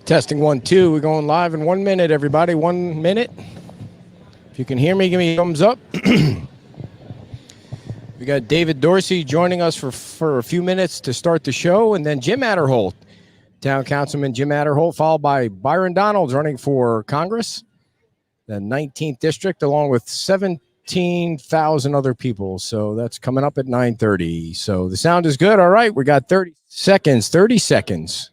Testing 1, 2. We're going live in 1 minute, everybody. 1 minute. If you can hear me, give me a thumbs up. We got David Dorsey joining us for a few minutes to start the show, and then Jim Atterholdt, Town Councilman Jim Atterholdt, followed by Byron Donalds running for Congress, the 19th District, along with 17,000 other people. So that's coming up at 9:30. So the sound is good. All right, we got 30 seconds. 30 seconds.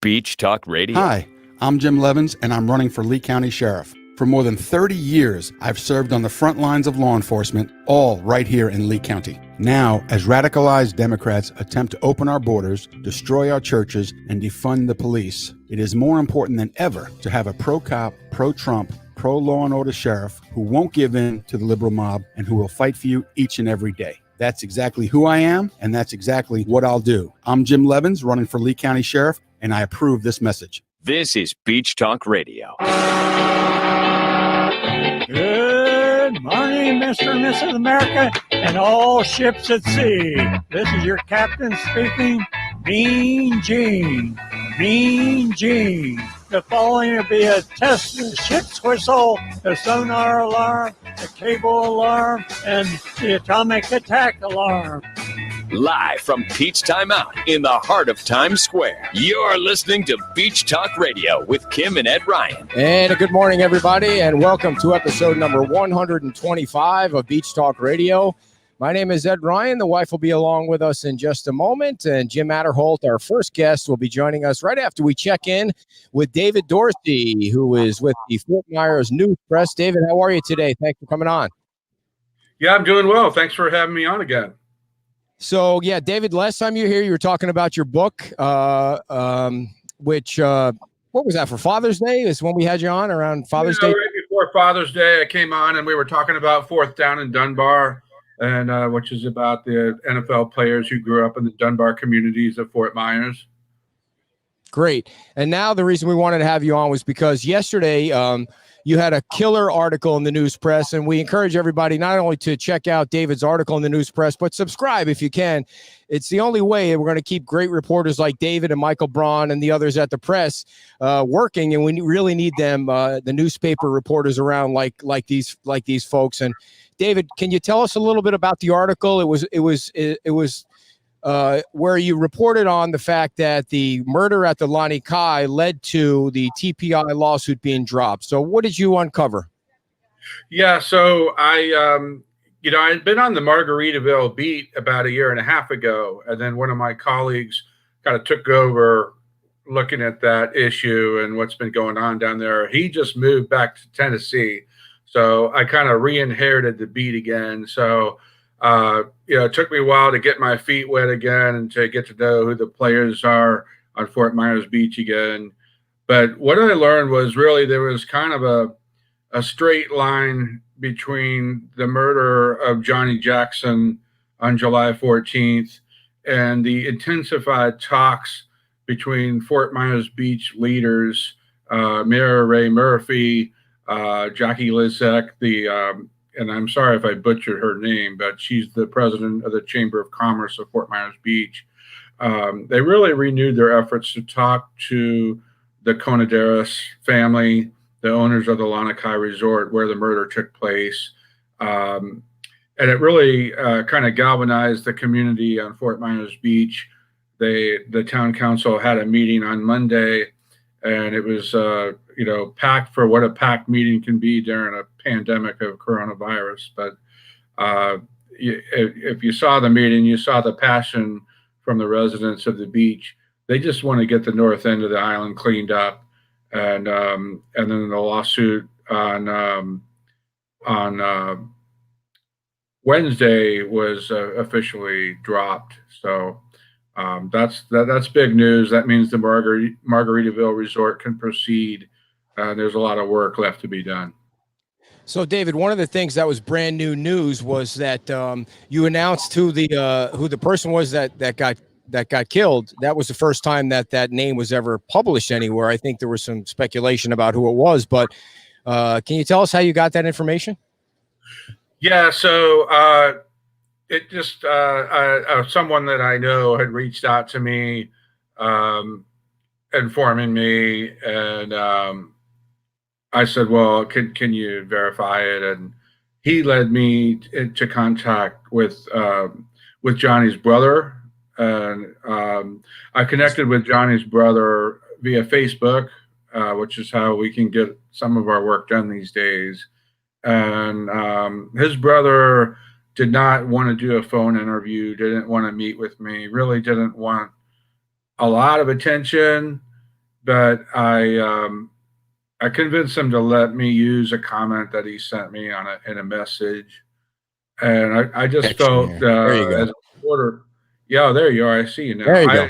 Beach Talk Radio. Hi, I'm Jim Levins, and I'm running for Lee County Sheriff. For more than 30 years, I've served on the front lines of law enforcement, all right here in Lee County. Now, as radicalized Democrats attempt to open our borders, destroy our churches, and defund the police, it is more important than ever to have a pro-cop, pro-Trump, pro-law and order sheriff who won't give in to the liberal mob and who will fight for you each and every day. That's exactly who I am, and that's exactly what I'll do. I'm Jim Levins, running for Lee County Sheriff, and I approve this message. This is Beach Talk Radio. Good morning, Mr. and Mrs. America, and all ships at sea. This is your captain speaking, Mean Gene. Mean Gene. The following will be a test of the ship's whistle, the sonar alarm, the cable alarm, and the atomic attack alarm. Live from Peach Time Out in the heart of Times Square. You're listening to Beach Talk Radio with Kim and Ed Ryan. And a good morning, everybody, and welcome to episode number 125 of Beach Talk Radio. My name is Ed Ryan. The wife will be along with us in just a moment, and Jim Atterholdt, our first guest, will be joining us right after we check in with David Dorsey, who is with the Fort Myers News Press. David, how are you today? Thanks for coming on. Yeah, I'm doing well. Thanks for having me on again. So, yeah, David, last time you were here, you were talking about your book, which, what was that, for Father's Day? Is when we had you on around Father's Day? Right before Father's Day, I came on and we were talking about Fourth Down in Dunbar, and which is about the NFL players who grew up in the Dunbar communities of Fort Myers. Great. And now the reason we wanted to have you on was because yesterday you had a killer article in the News Press, and we encourage everybody not only to check out David's article in the News Press, but subscribe if you can. It's the only way we're going to keep great reporters like David and Michael Braun and the others at the press working, and we really need them, the newspaper reporters around like these folks. And David, can you tell us a little bit about the article? It was where you reported on the fact that the murder at the Lani Kai led to the TPI lawsuit being dropped. So what did you uncover? Yeah, so I had been on the Margaritaville beat about a year and a half ago, and then one of my colleagues kind of took over looking at that issue and what's been going on down there. He just moved back to Tennessee, so I kind of re-inherited the beat again. So it took me a while to get my feet wet again and to get to know who the players are on Fort Myers Beach again. But what I learned was really there was kind of a straight line between the murder of Johnny Jackson on July 14th and the intensified talks between Fort Myers Beach leaders, Mayor Ray Murphy, Jackie Lizek, and I'm sorry if I butchered her name, but she's the president of the Chamber of Commerce of Fort Myers Beach. They really renewed their efforts to talk to the Conaderas family, the owners of the Lani Kai Resort where the murder took place. And it really kind of galvanized the community on Fort Myers Beach. The town council had a meeting on Monday, and it was packed for what a packed meeting can be during a pandemic of coronavirus. But if you saw the meeting, you saw the passion from the residents of the beach. They just want to get the north end of the island cleaned up, and then the lawsuit on Wednesday was officially dropped. So that's big news. That means the Margaritaville Resort can proceed. There's a lot of work left to be done. So, David, one of the things that was brand new news was that you announced who the person was that got that got killed, that was the first time that name was ever published anywhere. I think there was some speculation about who it was, but can you tell us how you got that information? Yeah, so it just someone that I know had reached out to me, informing me, and I said, "Well, can you verify it?" And he led me into contact with Johnny's brother, and I connected with Johnny's brother via Facebook, which is how we can get some of our work done these days. And his brother did not want to do a phone interview, didn't want to meet with me, really didn't want a lot of attention, but I convinced him to let me use a comment that he sent me in a message, and I just felt there you go. as a reporter, yeah, there you are. I see you now. There you go.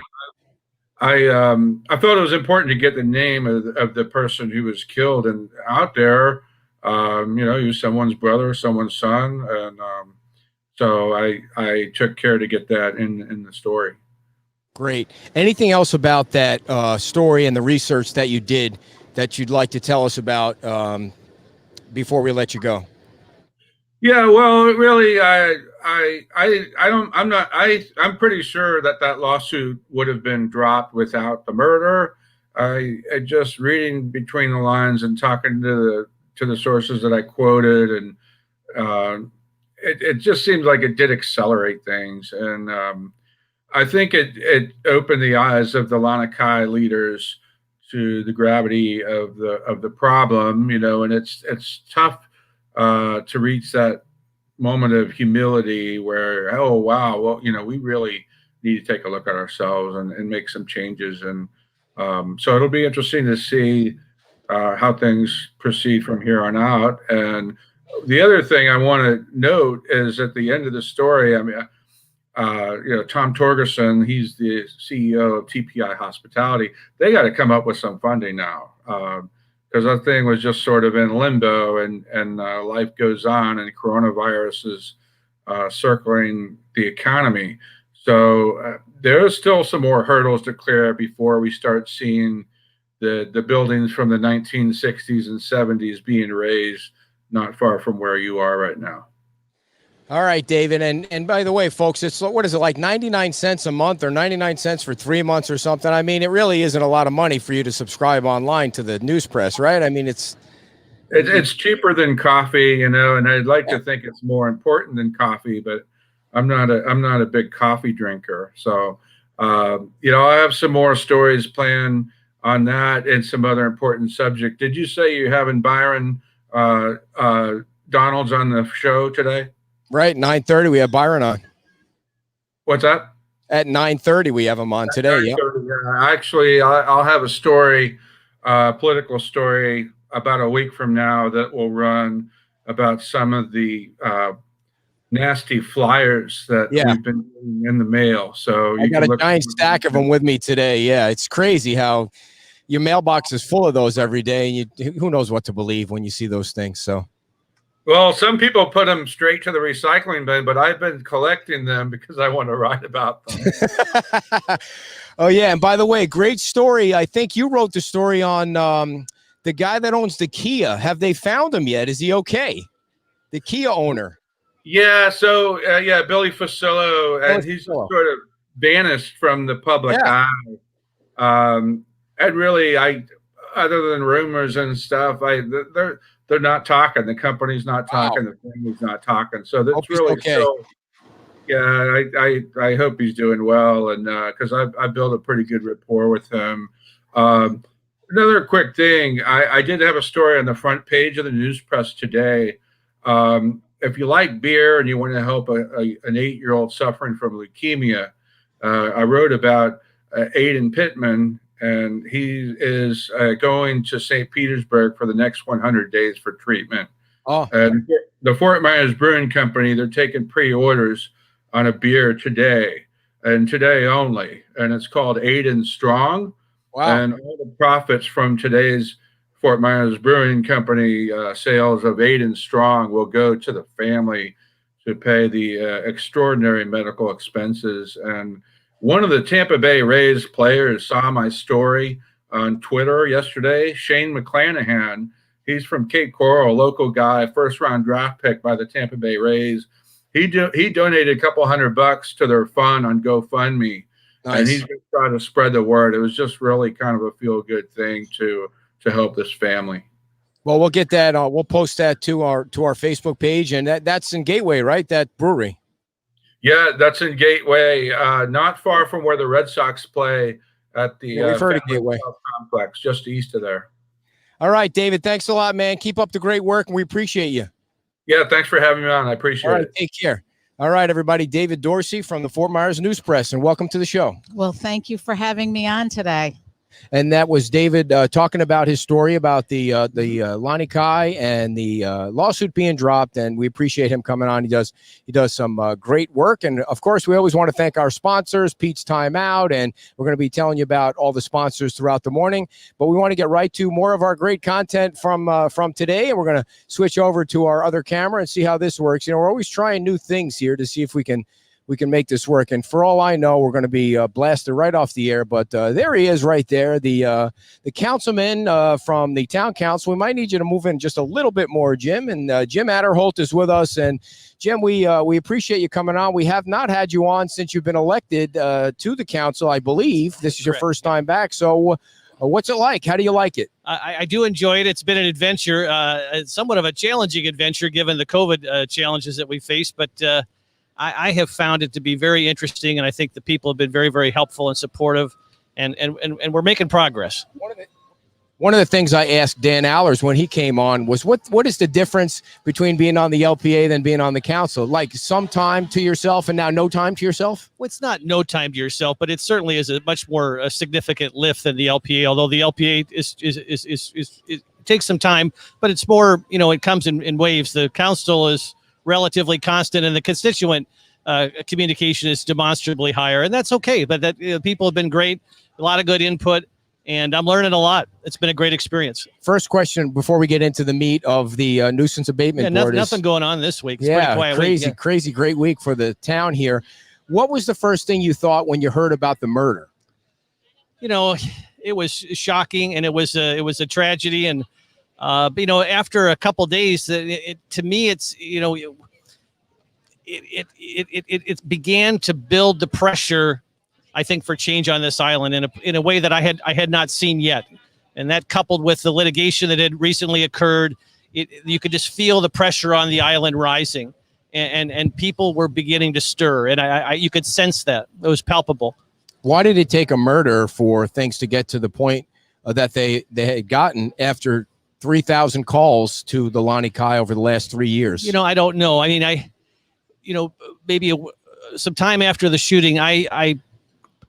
I thought it was important to get the name of the person who was killed and out there. He was someone's brother, someone's son, and so I took care to get that in the story. Great. Anything else about that story and the research that you did that you'd like to tell us about before we let you go? Yeah, well, really, I'm pretty sure that lawsuit would have been dropped without the murder. I just reading between the lines and talking to the sources that I quoted, and it just seems like it did accelerate things, and I think it opened the eyes of the Lanakai leaders to the gravity of the problem, and it's tough to reach that moment of humility where, oh wow, well, we really need to take a look at ourselves and make some changes, and so it'll be interesting to see how things proceed from here on out. And the other thing I want to note is at the end of the story, I mean, Tom Torgerson, he's the CEO of TPI Hospitality. They got to come up with some funding now, because that thing was just sort of in limbo, and life goes on, and coronavirus is circling the economy. So there is still some more hurdles to clear before we start seeing the buildings from the 1960s and 70s being raised not far from where you are right now. All right, David. And by the way, folks, it's, what is it, like 99 cents a month or 99 cents for 3 months or something? I mean, it really isn't a lot of money for you to subscribe online to the news press, right? I mean, it's cheaper than coffee, and I'd like to think it's more important than coffee, but I'm not a big coffee drinker. So, I have some more stories planned on that and some other important subject. Did you say you're having Byron Donalds on the show today? Right, 9:30 we have Byron on. What's that? At 9:30 we have him on today. Yeah. Actually, I'll have a story, political story, about a week from now that will run about some of the nasty flyers that we've been getting in the mail. So I got a giant stack of them with me today. Yeah, it's crazy how your mailbox is full of those every day, and who knows what to believe when you see those things. So. Well, some people put them straight to the recycling bin, but I've been collecting them because I want to write about them. Oh, yeah. And by the way, great story. I think you wrote the story on the guy that owns the Kia. Have they found him yet? Is he okay? The Kia owner. Yeah. So, Billy Fusillo, and he's sort of vanished from the public eye. And really, other than rumors and stuff, they're not talking. The company's not talking. The family's not talking. So that's really okay. I hope he's doing well, and because I built a pretty good rapport with him. Another quick thing, I did have a story on the front page of the news press today. If you like beer and you want to help an 8-year-old suffering from leukemia, I wrote about Aiden Pittman. And he is going to St. Petersburg for the next 100 days for treatment. Oh. And the Fort Myers Brewing Company, they're taking pre-orders on a beer today, and today only. And it's called Aiden Strong. Wow. And all the profits from today's Fort Myers Brewing Company sales of Aiden Strong will go to the family to pay the extraordinary medical expenses. And one of the Tampa Bay Rays players saw my story on Twitter yesterday. Shane McClanahan, he's from Cape Coral, a local guy, first-round draft pick by the Tampa Bay Rays. He donated a couple $100 to their fund on GoFundMe, and he's going to try to spread the word. It was just really kind of a feel-good thing to help this family. Well, we'll get that. We'll post that to our Facebook page, and that's in Gateway, right? That brewery. Yeah, that's in Gateway, not far from where the Red Sox play at the we've heard of Gateway complex, just east of there. All right, David, thanks a lot, man. Keep up the great work, and we appreciate you. Yeah, thanks for having me on. I appreciate it. Take care. All right, everybody. David Dorsey from the Fort Myers News Press, and welcome to the show. Well, thank you for having me on today. And that was David talking about his story about the Lonnie Kai and the lawsuit being dropped. And we appreciate him coming on. He does some great work. And of course, we always want to thank our sponsors, Pete's Time Out. And we're going to be telling you about all the sponsors throughout the morning. But we want to get right to more of our great content from today. And we're going to switch over to our other camera and see how this works. You know, we're always trying new things here to see if we can make this work. And for all I know, we're going to be blasted right off the air. But there he is right there, the councilman from the town council. We might need you to move in just a little bit more, Jim. And Jim Atterholdt is with us. And Jim, we appreciate you coming on. We have not had you on since you've been elected to the council, I believe. This is your first time back. So what's it like? How do you like it? I do enjoy it. It's been an adventure, somewhat of a challenging adventure given the COVID challenges that we faced. But I have found it to be very interesting, and I think the people have been very, very helpful and supportive, and we're making progress. One of the things I asked Dan Allers when he came on was what is the difference between being on the LPA than being on the council? Like some time to yourself and now no time to yourself? Well, it's not no time to yourself, but it certainly is a much more significant lift than the LPA. Although the LPA is takes some time, but it's more, it comes in waves. The council is relatively constant, and the constituent communication is demonstrably higher, and that's okay. But people have been great, a lot of good input, and I'm learning a lot. It's been a great experience. First question before we get into the meat of the nuisance abatement board. Nothing going on this week. It's pretty quiet week. Crazy, great week for the town here. What was the first thing you thought when you heard about the murder? It was shocking, and it was a tragedy, and after a couple days, to me, it's it began to build the pressure, I think, for change on this island in a way that I had not seen yet, and that coupled with the litigation that had recently occurred, you could just feel the pressure on the island rising, and people were beginning to stir, and you could sense that. It was palpable. Why did it take a murder for things to get to the point that they had gotten after 3,000 calls to the Lonnie Kai over the last 3 years? I don't know. I mean, maybe some time after the shooting, I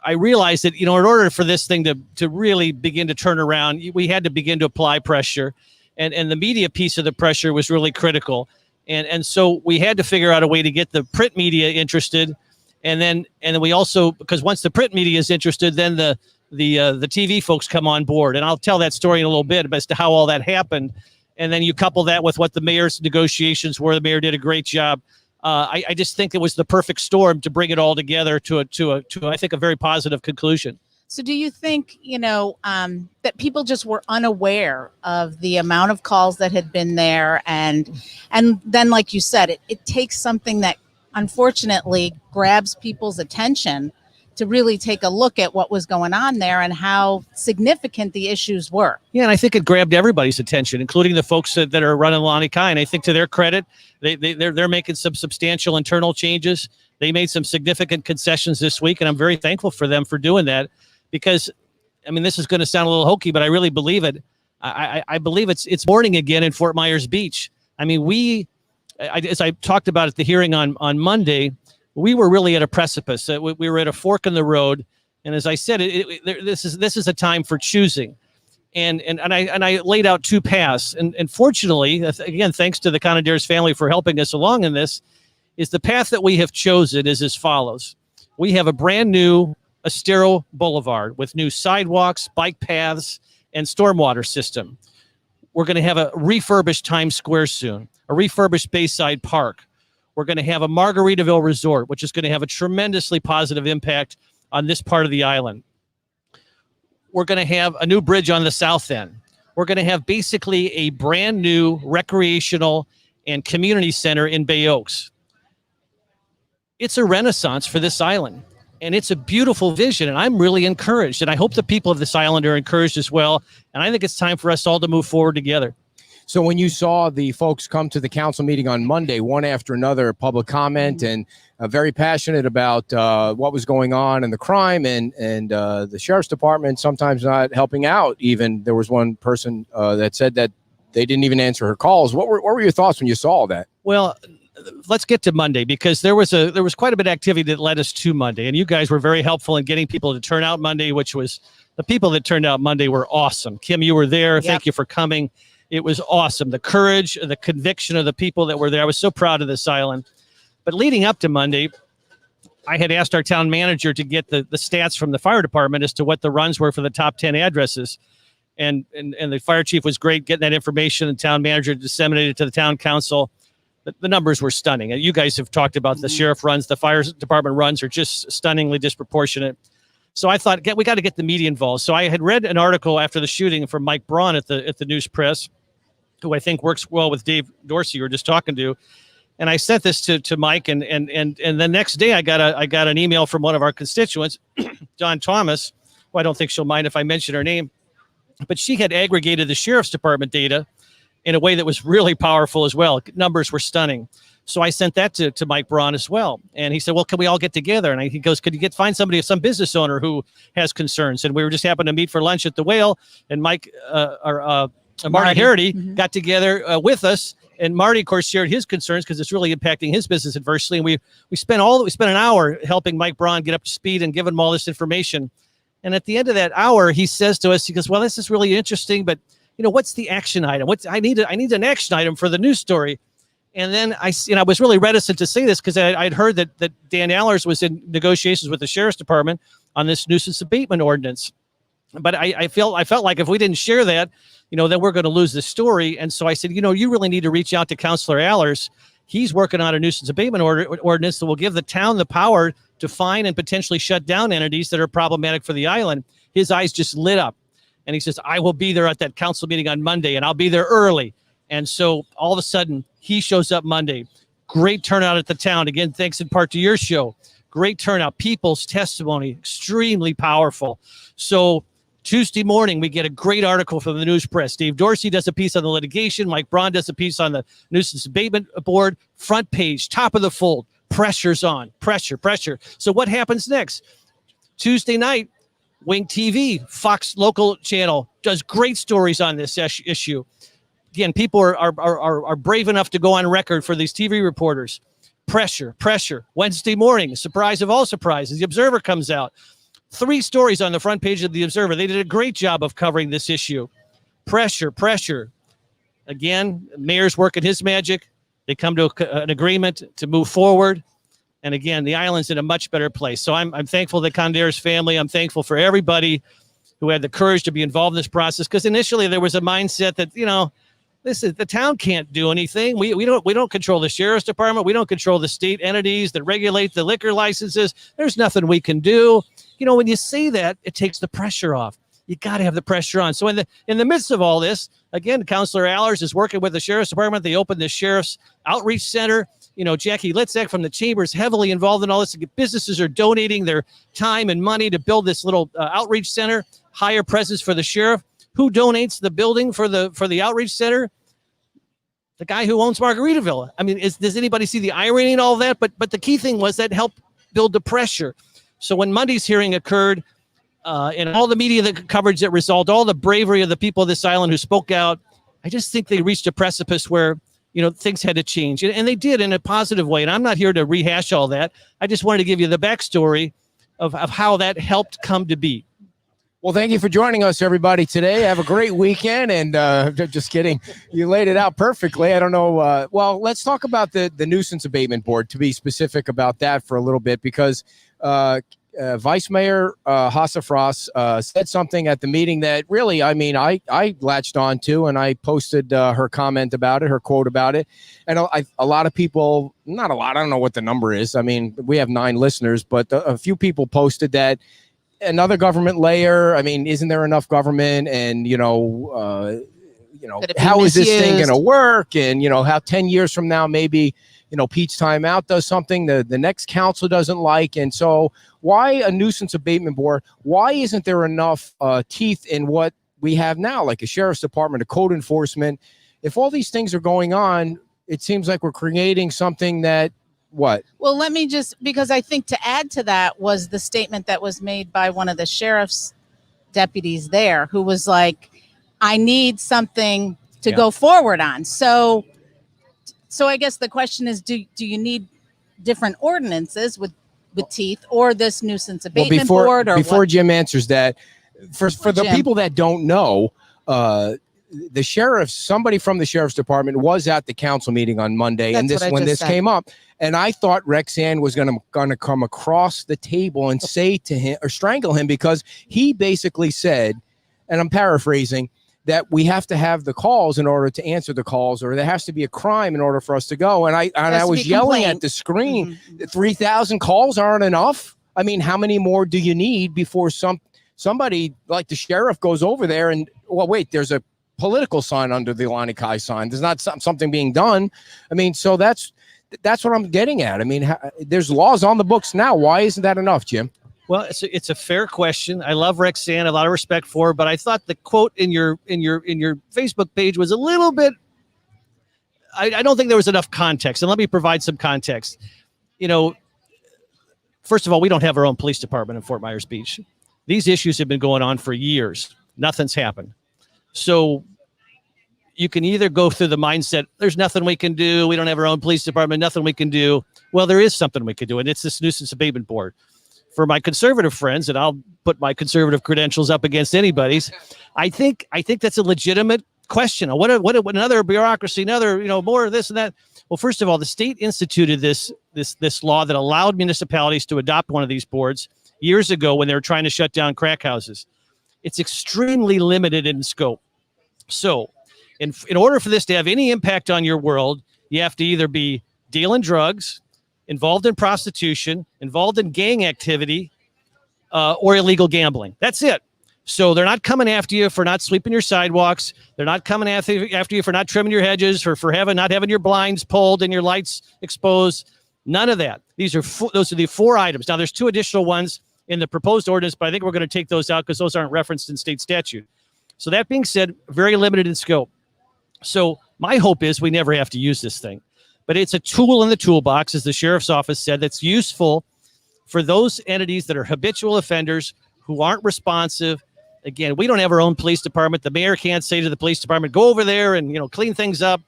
realized that, in order for this thing to really begin to turn around, we had to begin to apply pressure, and the media piece of the pressure was really critical. And so we had to figure out a way to get the print media interested. And then we also, because once the print media is interested, then the TV folks come on board, and I'll tell that story in a little bit as to how all that happened. And then you couple that with what the mayor's negotiations were. The mayor did a great job. I just think it was the perfect storm to bring it all together to I think a very positive conclusion. So do you think, that people just were unaware of the amount of calls that had been there, and then, like you said, it takes something that unfortunately grabs people's attention to really take a look at what was going on there and how significant the issues were. Yeah, and I think it grabbed everybody's attention, including the folks that are running Lonnie Kai. And I think, to their credit, they're making some substantial internal changes. They made some significant concessions this week, and I'm very thankful for them for doing that, because, I mean, this is going to sound a little hokey, but I really believe it. I believe it's morning again in Fort Myers Beach. I mean, as I talked about at the hearing on Monday, we were really at a precipice. We were at a fork in the road, and as I said, this is a time for choosing. And I laid out two paths, and fortunately, again, thanks to the Conadares family for helping us along in this, is the path that we have chosen is as follows. We have a brand new Estero Boulevard with new sidewalks, bike paths, and stormwater system. We're going to have a refurbished Times Square soon, a refurbished Bayside Park. We're going to have a Margaritaville resort, which is going to have a tremendously positive impact on this part of the island. We're going to have a new bridge on the south end. We're going to have basically a brand new recreational and community center in Bay Oaks. It's a renaissance for this island, and it's a beautiful vision, and I'm really encouraged, and I hope the people of this island are encouraged as well, and I think it's time for us all to move forward together. So when you saw the folks come to the council meeting on Monday, one after another, public comment, and very passionate about what was going on and the crime, and the sheriff's department sometimes not helping out. Even there was one person that said that they didn't even answer her calls. What were your thoughts when you saw all that? Well, let's get to Monday, because there was quite a bit of activity that led us to Monday, and you guys were very helpful in getting people to turn out Monday, which was the people that turned out Monday were awesome. Kim, you were there. Yep. Thank you for coming. It was awesome. The courage, the conviction of the people that were there. I was so proud of this island. But leading up to Monday, I had asked our town manager to get the stats from the fire department as to what the runs were for the top 10 addresses. And the fire chief was great getting that information. The town manager disseminated it to the town council. The numbers were stunning. You guys have talked about the sheriff runs. The fire department runs are just stunningly disproportionate. So I thought, we got to get the media involved. So I had read an article after the shooting from Mike Braun at the News Press, who I think works well with Dave Dorsey, you were just talking to. And I sent this to Mike, and the next day I got an email from one of our constituents, John Thomas, who I don't think she'll mind if I mention her name, but she had aggregated the sheriff's department data in a way that was really powerful as well. Numbers were stunning. So I sent that to Mike Braun as well. And he said, well, can we all get together? And he goes, could you find some business owner who has concerns? And we were just happened to meet for lunch at the Whale, and Mike, Marty Harity got together with us. And Marty, of course, shared his concerns because it's really impacting his business adversely. And we spent an hour helping Mike Braun get up to speed and giving him all this information. And at the end of that hour, he says to us, he goes, well, this is really interesting, but what's the action item? I need an action item for the news story. And then I was really reticent to say this because I'd heard that Dan Allers was in negotiations with the sheriff's department on this nuisance abatement ordinance. But I felt like if we didn't share that, then we're going to lose the story. And so I said, you really need to reach out to Councilor Allers. He's working on a nuisance abatement ordinance that will give the town the power to fine and potentially shut down entities that are problematic for the island. His eyes just lit up. And he says, I will be there at that council meeting on Monday, and I'll be there early. And so all of a sudden, he shows up Monday. Great turnout at the town. Again, thanks in part to your show. Great turnout. People's testimony, extremely powerful. So Tuesday morning, we get a great article from the News Press. Dave Dorsey does a piece on the litigation. Mike Braun does a piece on the nuisance abatement board. Front page, top of the fold. Pressure's on. Pressure. So what happens next? Tuesday night, Wing TV, Fox local channel, does great stories on this issue. Again, people are brave enough to go on record for these TV reporters. Pressure. Wednesday morning, surprise of all surprises, the Observer comes out. 3 stories on the front page of the Observer. They did a great job of covering this issue. Pressure. Again, mayor's working his magic. They come to an agreement to move forward. And again, the island's in a much better place. So I'm thankful to Condare's family. I'm thankful for everybody who had the courage to be involved in this process. Because initially there was a mindset that, the town can't do anything. We don't control the sheriff's department. We don't control the state entities that regulate the liquor licenses. There's nothing we can do. When you say that, it takes the pressure off. You got to have the pressure on. So in the midst of all this, again, Councilor Allers is working with the sheriff's department. They opened the sheriff's outreach center. Jackie Litzek from the chamber is heavily involved in all this. Businesses are donating their time and money to build this little outreach center, higher presence for the sheriff. Who donates the building for the outreach center? The guy who owns Margaritaville. I mean, does anybody see the irony in all that? But the key thing was that helped build the pressure. So when Monday's hearing occurred, and all the media coverage that resulted, all the bravery of the people of this island who spoke out, I just think they reached a precipice where things had to change. And they did in a positive way. And I'm not here to rehash all that. I just wanted to give you the backstory of how that helped come to be. Well, thank you for joining us, everybody, today. Have a great weekend. And just kidding. You laid it out perfectly. I don't know. Well, let's talk about the nuisance abatement board, to be specific about that for a little bit, because Vice Mayor Hassafras said something at the meeting that really, I mean, I latched on to, and I posted her comment about it, her quote about it. And a lot of people, not a lot, I don't know what the number is. I mean, we have 9 listeners, but a few people posted that another government layer. I mean, isn't there enough government? And, how is this thing going to work? And, how 10 years from now, maybe, Pete's Time Out does something the next council doesn't like. And so why a nuisance abatement board? Why isn't there enough teeth in what we have now, like a sheriff's department, a code enforcement? If all these things are going on, it seems like we're creating something that what? Well, let me because I think to add to that was the statement that was made by one of the sheriff's deputies there, who was like, I need something to go forward on. So I guess the question is, do you need different ordinances with teeth, or this nuisance abatement board? Or before what? Jim answers that, for the people that don't know, the sheriff, somebody from the sheriff's department was at the council meeting on Monday, and this came up, and I thought Rexanne was going to come across the table and say to him or strangle him, because he basically said, and I'm paraphrasing, that we have to have the calls in order to answer the calls, or there has to be a crime in order for us to go. And I was yelling at the screen, 3,000 calls aren't enough. I mean, how many more do you need before somebody like the sheriff goes over there and, well, wait, there's a political sign under the Lonnie Kai sign. There's not something being done. I mean, so that's what I'm getting at. I mean, there's laws on the books now. Why isn't that enough, Jim? Well, it's a fair question. I love Rexanne, a lot of respect for her, but I thought the quote in your Facebook page was a little bit. I don't think there was enough context, and let me provide some context. First of all, we don't have our own police department in Fort Myers Beach. These issues have been going on for years. Nothing's happened. So you can either go through the mindset, there's nothing we can do. We don't have our own police department, nothing we can do. Well, there is something we can do, and it's this nuisance abatement board. For my conservative friends, and I'll put my conservative credentials up against anybody's, I think that's a legitimate question. What another bureaucracy, more of this and that. Well, first of all, the state instituted this law that allowed municipalities to adopt one of these boards years ago when they were trying to shut down crack houses. It's extremely limited in scope. So in order for this to have any impact on your world, you have to either be dealing drugs, involved in prostitution, involved in gang activity, or illegal gambling. That's it. So they're not coming after you for not sweeping your sidewalks. They're not coming after you for not trimming your hedges, for not having your blinds pulled and your lights exposed. None of that. Those are the 4 items. Now, there's 2 additional ones in the proposed ordinance, but I think we're going to take those out because those aren't referenced in state statute. So that being said, very limited in scope. So my hope is we never have to use this thing. But it's a tool in the toolbox, as the sheriff's office said, that's useful for those entities that are habitual offenders who aren't responsive. Again, we don't have our own police department. The mayor can't say to the police department, go over there and clean things up.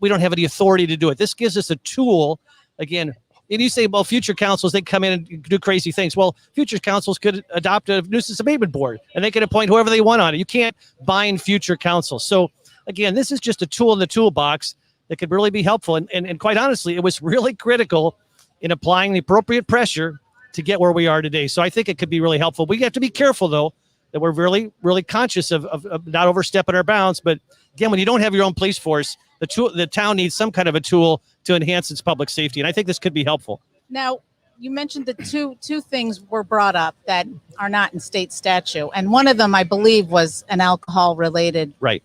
We don't have any authority to do it. This gives us a tool. Again, and you say, well, future councils, they come in and do crazy things. Well, future councils could adopt a nuisance abatement board, and they can appoint whoever they want on it. You can't bind future councils. So, again, this is just a tool in the toolbox that could really be helpful. And quite honestly, it was really critical in applying the appropriate pressure to get where we are today. So I think it could be really helpful. We have to be careful, though, that we're really, really conscious of not overstepping our bounds. But again, when you don't have your own police force, the town needs some kind of a tool to enhance its public safety. And I think this could be helpful. Now, you mentioned the two things were brought up that are not in state statute. And one of them, I believe, was an alcohol related. Right.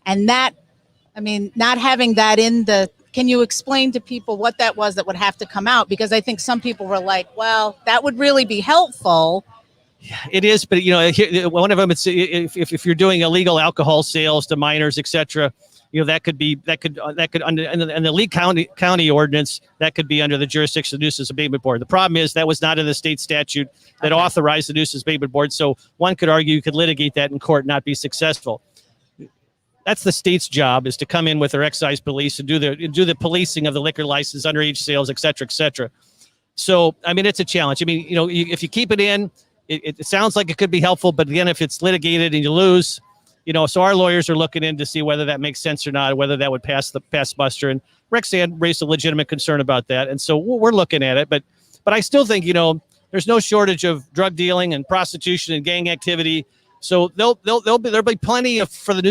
And that, I mean, not having that can you explain to people what that was that would have to come out? Because I think some people were like, well, that would really be helpful. Yeah, it is. But, one of them, it's if you're doing illegal alcohol sales to minors, et cetera, that could under in the Lee County ordinance, that could be under the jurisdiction of the nuisance abatement board. The problem is that was not in the state statute that authorized the nuisance abatement board. So one could argue you could litigate that in court and not be successful. That's the state's job, is to come in with their excise police and do the policing of the liquor license, underage sales, et cetera, et cetera. So, I mean, it's a challenge. I mean, if you keep it in, it sounds like it could be helpful, but again, if it's litigated and you lose, so our lawyers are looking in to see whether that makes sense or not, whether that would pass muster. And Rexanne raised a legitimate concern about that. And so we're looking at it, but I still think, there's no shortage of drug dealing and prostitution and gang activity. So there'll be plenty for the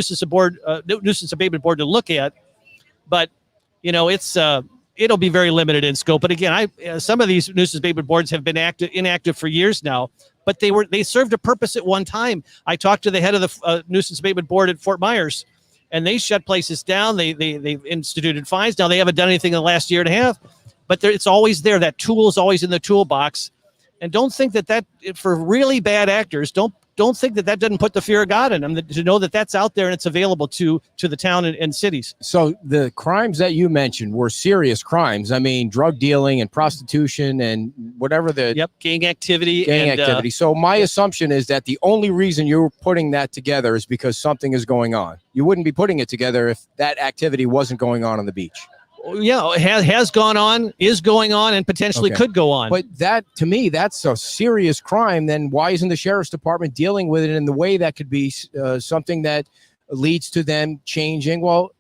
nuisance abatement board to look at, but it'll be very limited in scope. But again, some of these nuisance abatement boards have been inactive for years now, but they served a purpose at one time. I talked to the head of the nuisance abatement board at Fort Myers, and they shut places down. They instituted fines. Now they haven't done anything in the last year and a half, but it's always there. That tool is always in the toolbox, and don't think that for really bad actors, don't think that doesn't put the fear of God in them, to know that that's out there and it's available to the town and cities. So the crimes that you mentioned were serious crimes. I mean, drug dealing and prostitution and whatever gang activity. So my assumption is that the only reason you're putting that together is because something is going on. You wouldn't be putting it together if that activity wasn't going on the beach. Yeah, has gone on, is going on, and potentially could go on. But that, to me, that's a serious crime. Then why isn't the sheriff's department dealing with it in the way that could be something that leads to them changing? Well,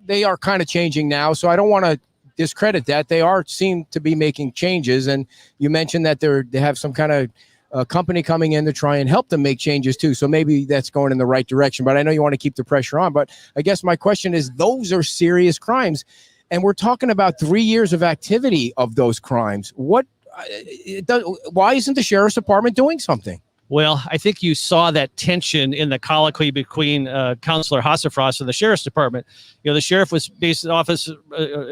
they are kind of changing now, so I don't want to discredit that. They seem to be making changes, and you mentioned that they have some kind of company coming in to try and help them make changes too. So maybe that's going in the right direction. But I know you want to keep the pressure on. But I guess my question is, those are serious crimes. And we're talking about 3 years of activity of those crimes. Why isn't the sheriff's department doing something? Well, I think you saw that tension in the colloquy between Councilor Hassefrost and the sheriff's department. The sheriff office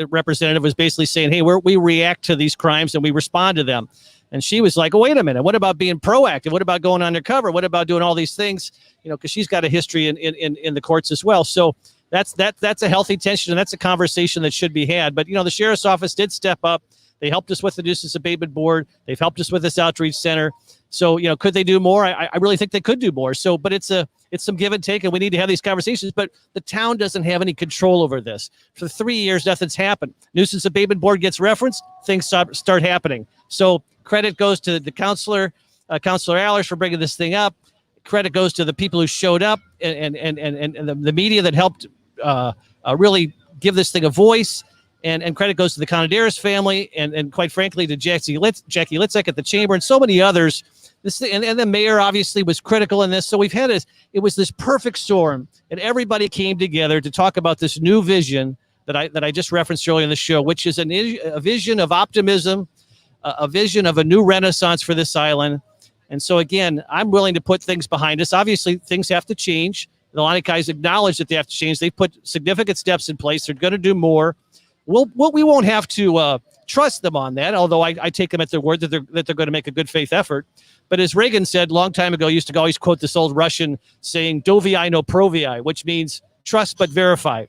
representative was basically saying, hey, we react to these crimes and we respond to them. And she was like, oh, wait a minute. What about being proactive? What about going undercover? What about doing all these things? Because she's got a history in the courts as well. So that's a healthy tension, and that's a conversation that should be had. But, the sheriff's office did step up. They helped us with the nuisance abatement board. They've helped us with this outreach center. So, could they do more? I really think they could do more. So, but it's some give and take, and we need to have these conversations. But the town doesn't have any control over this. For 3 years, nothing's happened. Nuisance abatement board gets referenced, things start happening. So credit goes to the Councilor Allers for bringing this thing up. Credit goes to the people who showed up and the media that helped really give this thing a voice. And credit goes to the Conadaris family and quite frankly to Jackie Litzek at the chamber and so many others. And the mayor obviously was critical in this. So we've had it was this perfect storm, and everybody came together to talk about this new vision that I just referenced earlier in the show, which is a vision of optimism, a vision of a new renaissance for this island. And so again, I'm willing to put things behind us. Obviously, things have to change. The Lonnie Kai's acknowledged that they have to change. They've put significant steps in place. They're going to do more. We won't have to trust them on that, although I take them at their word that they're going to make a good faith effort. But as Reagan said a long time ago, used to always quote this old Russian saying, "Dovii no provii," which means trust but verify.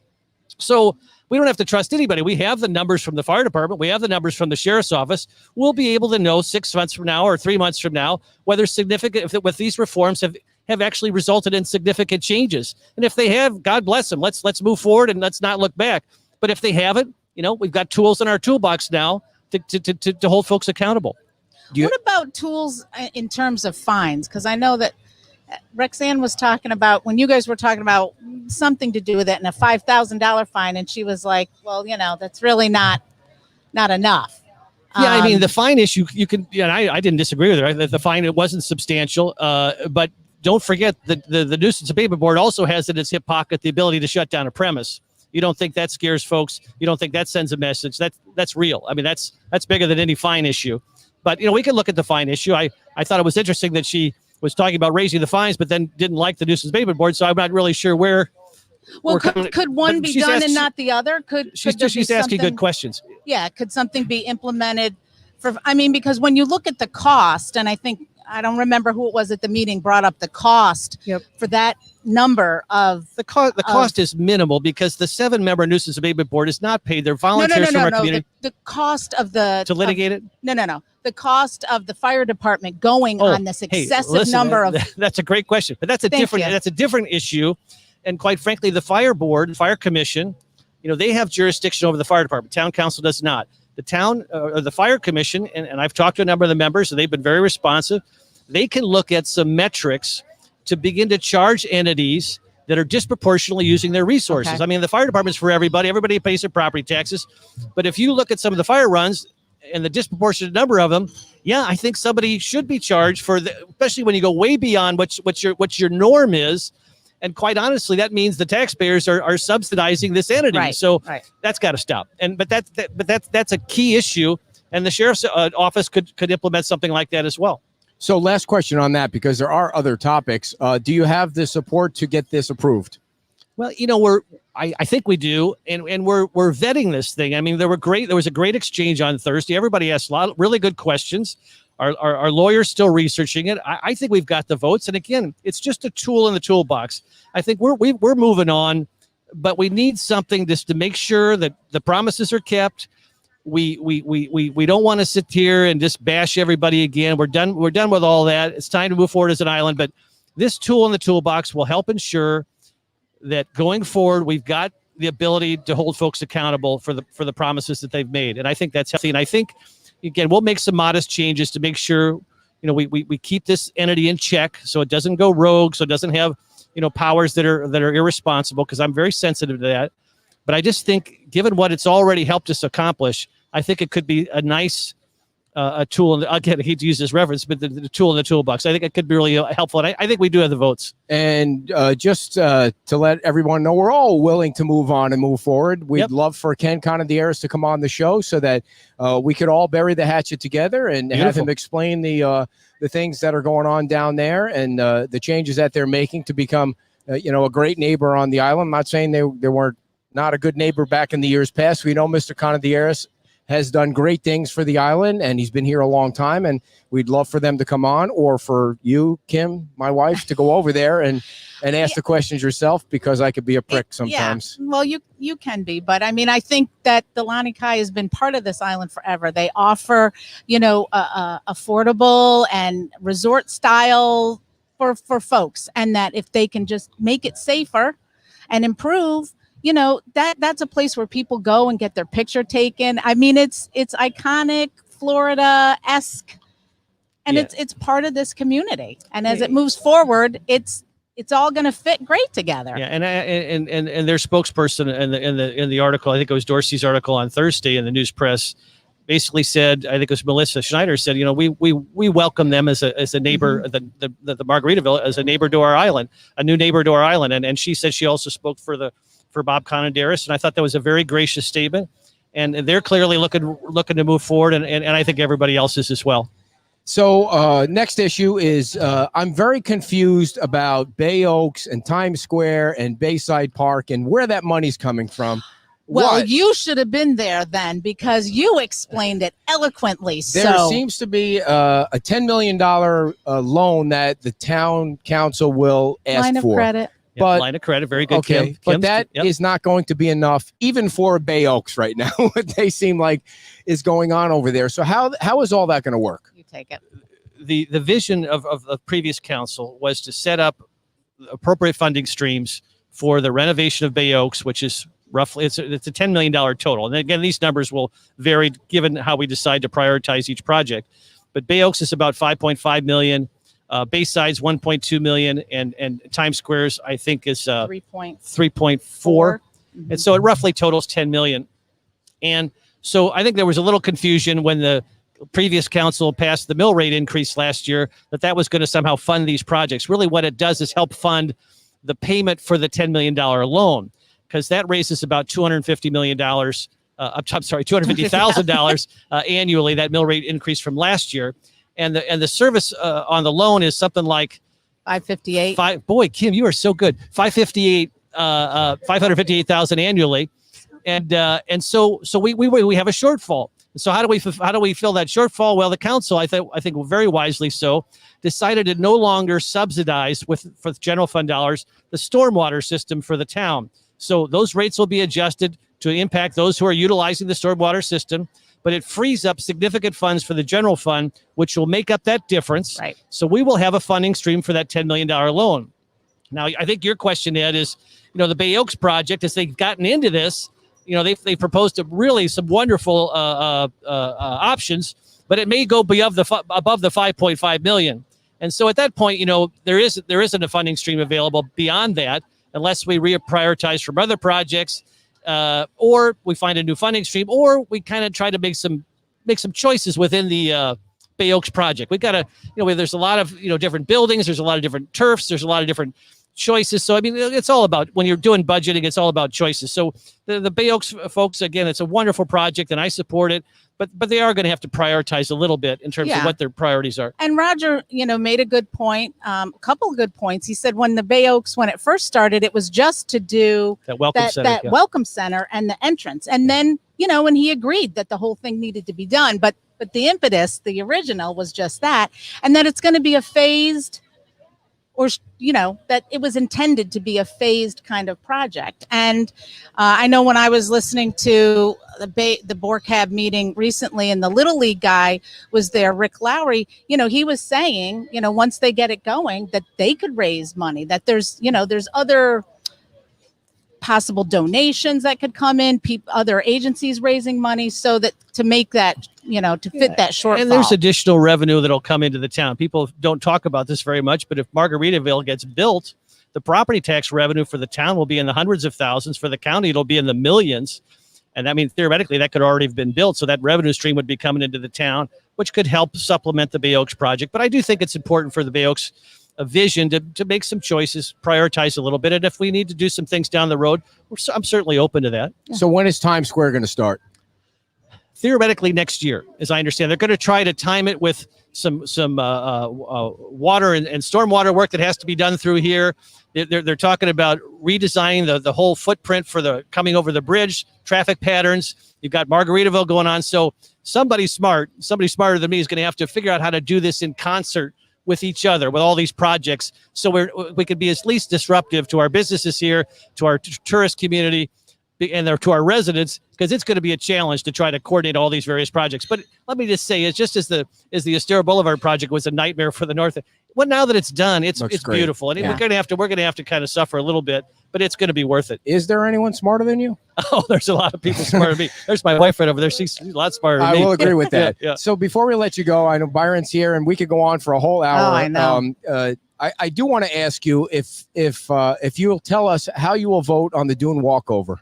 So we don't have to trust anybody. We have the numbers from the fire department. We have the numbers from the sheriff's office. We'll be able to know 6 months from now or 3 months from now whether if these reforms have actually resulted in significant changes. And if they have, God bless them. Let's move forward and let's not look back. But if they haven't, we've got tools in our toolbox now to hold folks accountable. What about tools in terms of fines? Because I know that Rexanne was talking about, when you guys were talking about something to do with it and a $5,000 fine, and she was like, well, that's really not enough. Yeah, I mean, the fine issue, you can, I didn't disagree with her. The fine, it wasn't substantial, but don't forget that the nuisance abatement board also has in its hip pocket the ability to shut down a premise. You don't think that scares folks? You don't think that sends a message? That's real. I mean, that's bigger than any fine issue. But, we can look at the fine issue. I thought it was interesting that she was talking about raising the fines, but then didn't like the nuisance abatement board. So I'm not really sure where. Well, could one be done and not the other? She's asking good questions. Yeah. Could something be implemented because when you look at the cost, and I don't remember who it was at the meeting brought up the cost for that number of the cost is minimal because the 7-member nuisance abatement board is not paid. They're volunteers from our community. The cost of to litigate it. No. The cost of the fire department going on this excessive number of. That's a great question, but that's a different issue. And quite frankly, the fire commission, they have jurisdiction over the fire department. Town council does not. The town or the fire commission, and I've talked to a number of the members, and they've been very responsive. They can look at some metrics to begin to charge entities that are disproportionately using their resources. Okay. I mean, the fire department's for everybody. Everybody pays their property taxes. But if you look at some of the fire runs, and the disproportionate number of them, yeah, I think somebody should be charged for especially when you go way beyond what your norm is. And quite honestly, that means the taxpayers are subsidizing this entity. Right, so right. that's got to stop. But that's a key issue. And the sheriff's office could implement something like that as well. So last question on that, because there are other topics. Do you have the support to get this approved? Well, I think we do, and we're vetting this thing. I mean, there was a great exchange on Thursday. Everybody asked a lot of really good questions. Our lawyer's still researching it. I think we've got the votes, and again, it's just a tool in the toolbox. I think we're moving on, but we need something just to make sure that the promises are kept. We don't want to sit here and just bash everybody again. We're done with all that. It's time to move forward as an island, but this tool in the toolbox will help ensure that going forward, we've got the ability to hold folks accountable for the promises that they've made. And I think that's healthy. And I think, again, we'll make some modest changes to make sure, we keep this entity in check so it doesn't go rogue, so it doesn't have, powers that are irresponsible, because I'm very sensitive to that. But I just think, given what it's already helped us accomplish, I think it could be a nice a tool. Again, I hate to use this reference, but the tool in the toolbox. I think it could be really helpful. And I think we do have the votes. And just to let everyone know, we're all willing to move on and move forward. We'd love for Ken Conadieris to come on the show so that we could all bury the hatchet together and have him explain the things that are going on down there and the changes that they're making to become, a great neighbor on the island. I'm not saying they weren't not a good neighbor back in the years past. We know Mr. Conadieris has done great things for the island, and he's been here a long time, and we'd love for them to come on, or for you, Kim, my wife, to go over there and ask the questions yourself, because I could be a prick sometimes. Yeah. Well, you can be, but I mean, I think that the Lani Kai has been part of this island forever. They offer, affordable and resort style for folks, and that if they can just make it safer and improve, that's a place where people go and get their picture taken. I mean, it's iconic, Florida-esque, and it's part of this community. And as it moves forward, it's all going to fit great together. Yeah, and their spokesperson in the article, I think it was Dorsey's article on Thursday in the News Press, basically said, I think it was Melissa Schneider said, we welcome them as a neighbor, the Margaritaville as a neighbor to our island, a new neighbor to our island. And she said she also spoke for Bob Conadieris, and I thought that was a very gracious statement. And they're clearly looking to move forward, and I think everybody else is as well. So next issue is I'm very confused about Bay Oaks and Times Square and Bayside Park and where that money's coming from. Well, you should have been there then, because you explained it eloquently. There seems to be a $10 million loan that the town council will ask line of for. Credit. But, line of credit, very good. Okay, Kim. but that is not going to be enough, even for Bay Oaks right now. What they seem like is going on over there. So how is all that going to work? You take it. The vision of the previous council was to set up appropriate funding streams for the renovation of Bay Oaks, which is roughly it's a $10 million total. And again, these numbers will vary given how we decide to prioritize each project. But Bay Oaks is about $5.5 million. Bayside's 1.2 million, and Times Square's I think is 3.4, Mm-hmm. and so it roughly totals 10 million. And so I think there was a little confusion when the previous council passed the mill rate increase last year that was going to somehow fund these projects. Really, what it does is help fund the payment for the $10 million loan, because that raises about $250 million. $250,000 annually. That mill rate increase from last year. And the service on the loan is something like $558. Boy, Kim, you are so good. $558,000 annually, and so we have a shortfall. So how do we fill that shortfall? Well, the council, I think very wisely so, decided to no longer subsidize for general fund dollars the stormwater system for the town. So those rates will be adjusted to impact those who are utilizing the stormwater system. But it frees up significant funds for the general fund, which will make up that difference. Right. So we will have a funding stream for that $10 million loan. Now, I think your question, Ed, is, the Bay Oaks project, as they've gotten into this, they proposed really some wonderful options, but it may go above the 5.5 million. And so at that point, there isn't a funding stream available beyond that unless we reprioritize from other projects. Or we find a new funding stream, or we kind of try to make some make some choices within the Bay Oaks project. We've got to, there's a lot of, different buildings. There's a lot of different turfs. There's a lot of different choices. So, I mean, it's all about, when you're doing budgeting, it's all about choices. So the Bay Oaks folks, again, it's a wonderful project and I support it, but they are going to have to prioritize a little bit in terms of what their priorities are. And Roger, made a good point, a couple of good points. He said when the Bay Oaks, when it first started, it was just to do that welcome center, that welcome center and the entrance. And then, and he agreed that the whole thing needed to be done. But the impetus, the original was just that, and that it's going to be a phased, or, that it was intended to be a phased kind of project. And I know when I was listening to the BORCAB meeting recently, and the Little League guy was there, Rick Lowry, he was saying, once they get it going, that they could raise money, that there's other possible donations that could come in, other agencies raising money, so that to make that, to fit that shortfall. And there's additional revenue that'll come into the town. People don't talk about this very much, but if Margaritaville gets built, the property tax revenue for the town will be in the hundreds of thousands. For the county, it'll be in the millions. And I mean, theoretically, that could already have been built. So that revenue stream would be coming into the town, which could help supplement the Bay Oaks project. But I do think it's important for the Bay Oaks vision to make some choices, prioritize a little bit. And if we need to do some things down the road, I'm certainly open to that. So when is Times Square going to start? Theoretically next year, as I understand. They're going to try to time it with some water and stormwater work that has to be done through here. They're talking about redesigning the whole footprint for the coming over the bridge, traffic patterns. You've got Margaritaville going on. So somebody smarter than me is going to have to figure out how to do this in concert with each other, with all these projects, so we could be at least disruptive to our businesses here, to our tourist community, and to our residents, because it's going to be a challenge to try to coordinate all these various projects. But let me just say, it's just as the Estero Boulevard project was a nightmare for the North. Well, now that it's done, it's beautiful, and we're going to have to kind of suffer a little bit, but it's going to be worth it. Is there anyone smarter than you? Oh, there's a lot of people smarter than me. There's my wife right over there. She's a lot smarter than me. I will agree with that. Yeah. So before we let you go, I know Byron's here, and we could go on for a whole hour. Oh, I know. I do want to ask you if you'll tell us how you will vote on the Dune walkover.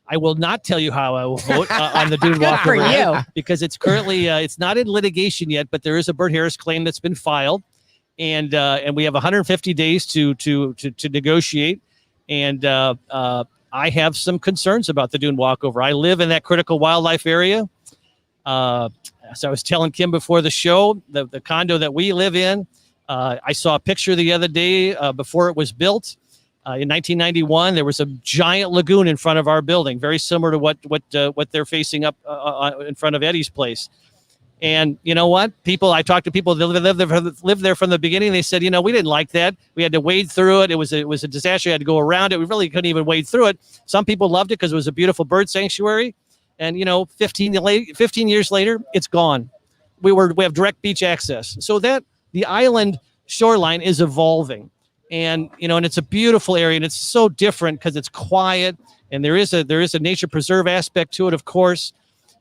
I will not tell you how I will vote on the Dune walkover you. because it's currently it's not in litigation yet, but there is a Bert Harris claim that's been filed, and we have 150 days to negotiate, and I have some concerns about the Dune walkover. I live in that critical wildlife area. As I was telling Kim before the show, the condo that we live in, I saw a picture the other day before it was built. In 1991, there was a giant lagoon in front of our building, very similar to what they're facing up in front of Eddie's place. And you know what? I talked to people that lived there from the beginning. They said, we didn't like that. We had to wade through it. It was a disaster. We had to go around it. We really couldn't even wade through it. Some people loved it because it was a beautiful bird sanctuary. And 15 years later, it's gone. We have direct beach access, so that the island shoreline is evolving. And and it's a beautiful area, and it's so different because it's quiet, and there is a nature preserve aspect to it, of course.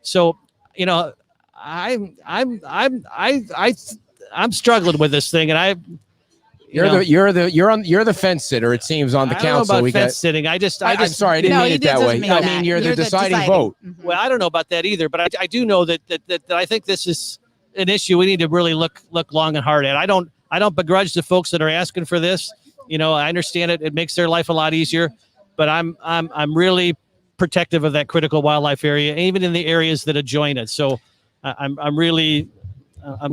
So I'm struggling with this thing, and you're the fence sitter, it seems, on the council. I don't know about fence sitting. I'm sorry, I didn't mean it that way. I mean, you're the deciding vote. Mm-hmm. Well, I don't know about that either, but I do know that I think this is an issue we need to really look long and hard at. I don't begrudge the folks that are asking for this. I understand it. It makes their life a lot easier, but I'm really protective of that critical wildlife area, even in the areas that adjoin it. So I'm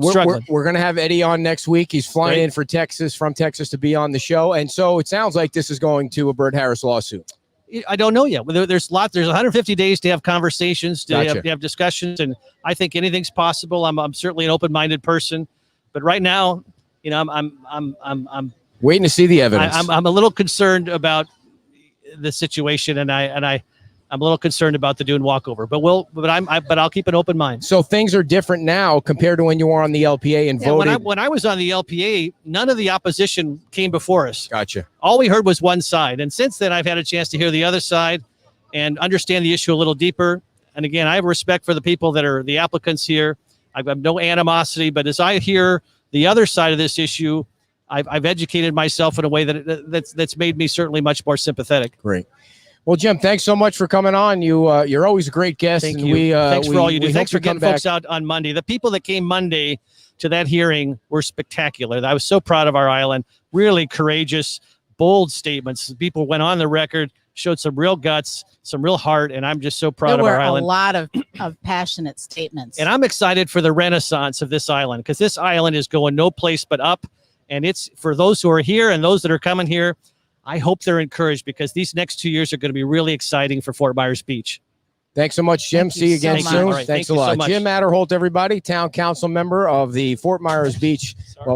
struggling. We're going to have Eddie on next week. He's flying in from Texas to be on the show. And so it sounds like this is going to a Bert Harris lawsuit. I don't know yet. There's 150 days to have conversations, to have discussions, and I think anything's possible. I'm certainly an open-minded person, but right now, I'm waiting to see the evidence. I'm a little concerned about the situation, and I'm a little concerned about the Dune walkover. But I'll keep an open mind. So things are different now compared to when you were on the LPA and voted. When I was on the LPA, none of the opposition came before us. Gotcha. All we heard was one side, and since then I've had a chance to hear the other side and understand the issue a little deeper. And again, I have respect for the people that are the applicants here. I've no animosity, but as I hear the other side of this issue, I've educated myself in a way that's made me certainly much more sympathetic. Great. Well, Jim, thanks so much for coming on. You're always a great guest. Thank and you. Thanks for all you do. we Thanks hope for you come getting folks back. out on Monday. The people that came Monday to that hearing were spectacular. I was so proud of our island. Really courageous, bold statements. People went on the record, showed some real guts, some real heart, and I'm just so proud of our island. There were a lot of passionate statements. And I'm excited for the renaissance of this island, because this island is going no place but up. And it's for those who are here and those that are coming here, I hope they're encouraged, because these next 2 years are going to be really exciting for Fort Myers Beach. Thanks so much, Jim. Thank you See you again so soon. much. Right, Thanks thank a you so lot. much. Jim Atterholdt, everybody, town council member of the Fort Myers Beach,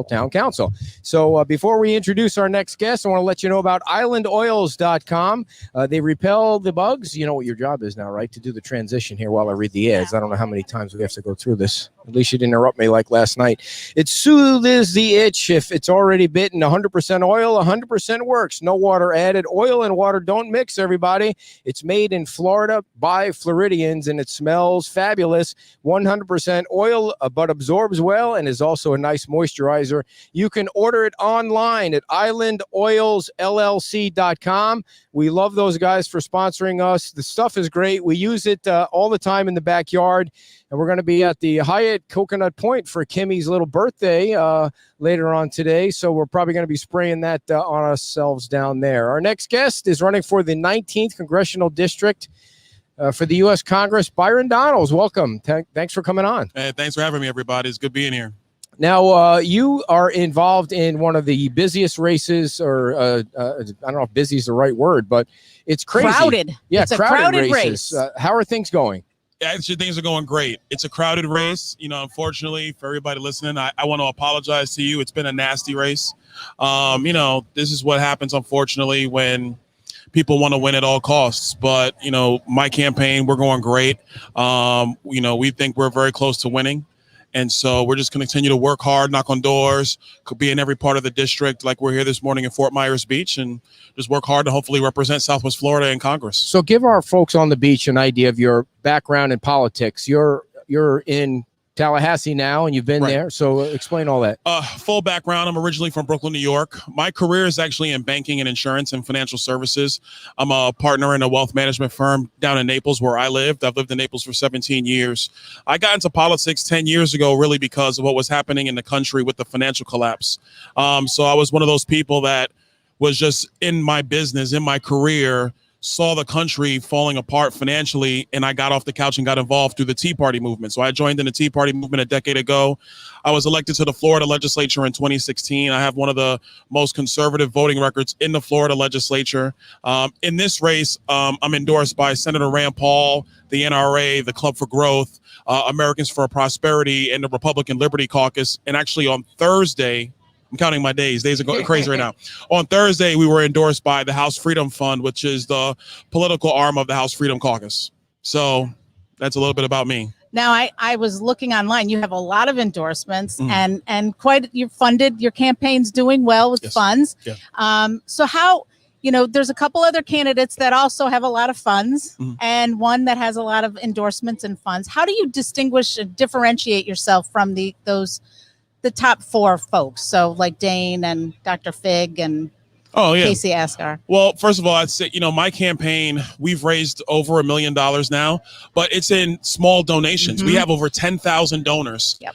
town council. So before we introduce our next guest, I want to let you know about islandoils.com. They repel the bugs. You know what your job is now, right? To do the transition here while I read the ads. I don't know how many times we have to go through this. At least you didn't interrupt me like last night. It soothes the itch. If it's already bitten, 100% oil, 100% works. No water added. Oil and water don't mix, everybody. It's made in Florida by Floridians, and it smells fabulous. 100% oil, but absorbs well and is also a nice moisturizer. You can order it online at islandoilsllc.com. We love those guys for sponsoring us. The stuff is great. We use it all the time in the backyard. And we're going to be at the Hyatt Coconut Point for Kimmy's little birthday later on today. So we're probably going to be spraying that on ourselves down there. Our next guest is running for the 19th Congressional District for the U.S. Congress. Byron Donalds, welcome. Thanks for coming on. Hey, thanks for having me, everybody. It's good being here. Now, you are involved in one of the busiest races, or I don't know if busy is the right word, but it's crazy. Crowded. Yeah, it's a crowded races. race. How are things going? Actually, things are going great. It's a crowded race. You know, unfortunately, for everybody listening, I want to apologize to you. It's been a nasty race. You know, this is what happens, unfortunately, when people want to win at all costs. But, you know, my campaign, we're going great. You know, we think we're very close to winning. And so we're just going to continue to work hard, knock on doors, could be in every part of the district like we're here this morning in Fort Myers Beach, and just work hard to hopefully represent Southwest Florida in Congress. So give our folks on the beach an idea of your background in politics. You're in Tallahassee now, and you've been there. So explain all that. Full background. I'm originally from Brooklyn, New York. My career is actually in banking and insurance and financial services. I'm a partner in a wealth management firm down in Naples where I lived. I've lived in Naples for 17 years. I got into politics 10 years ago, really because of what was happening in the country with the financial collapse. So I was one of those people that was just in my business, in my career, saw the country falling apart financially, and I got off the couch and got involved through the Tea Party movement. So I joined in the Tea Party movement a decade ago. I was elected to the Florida legislature in 2016. I have one of the most conservative voting records in the Florida legislature. In this race, I'm endorsed by Senator Rand Paul, the NRA, the Club for Growth, Americans for Prosperity, and the Republican Liberty Caucus. And actually on Thursday, I'm counting my days. Days are going crazy right now. On Thursday, we were endorsed by the House Freedom Fund, which is the political arm of the House Freedom Caucus. So that's a little bit about me. Now, I was looking online. You have a lot of endorsements, and quite you're funded. Your campaign's doing well with funds. Yeah. So how, you know, there's a couple other candidates that also have a lot of funds, and one that has a lot of endorsements and funds. How do you distinguish and differentiate yourself from the top four folks? So like Dane and Dr. Fig and Casey Asgar. Well, first of all, I'd say, you know, my campaign, we've raised over $1 million now, but it's in small donations. We have over 10,000 donors. Yep.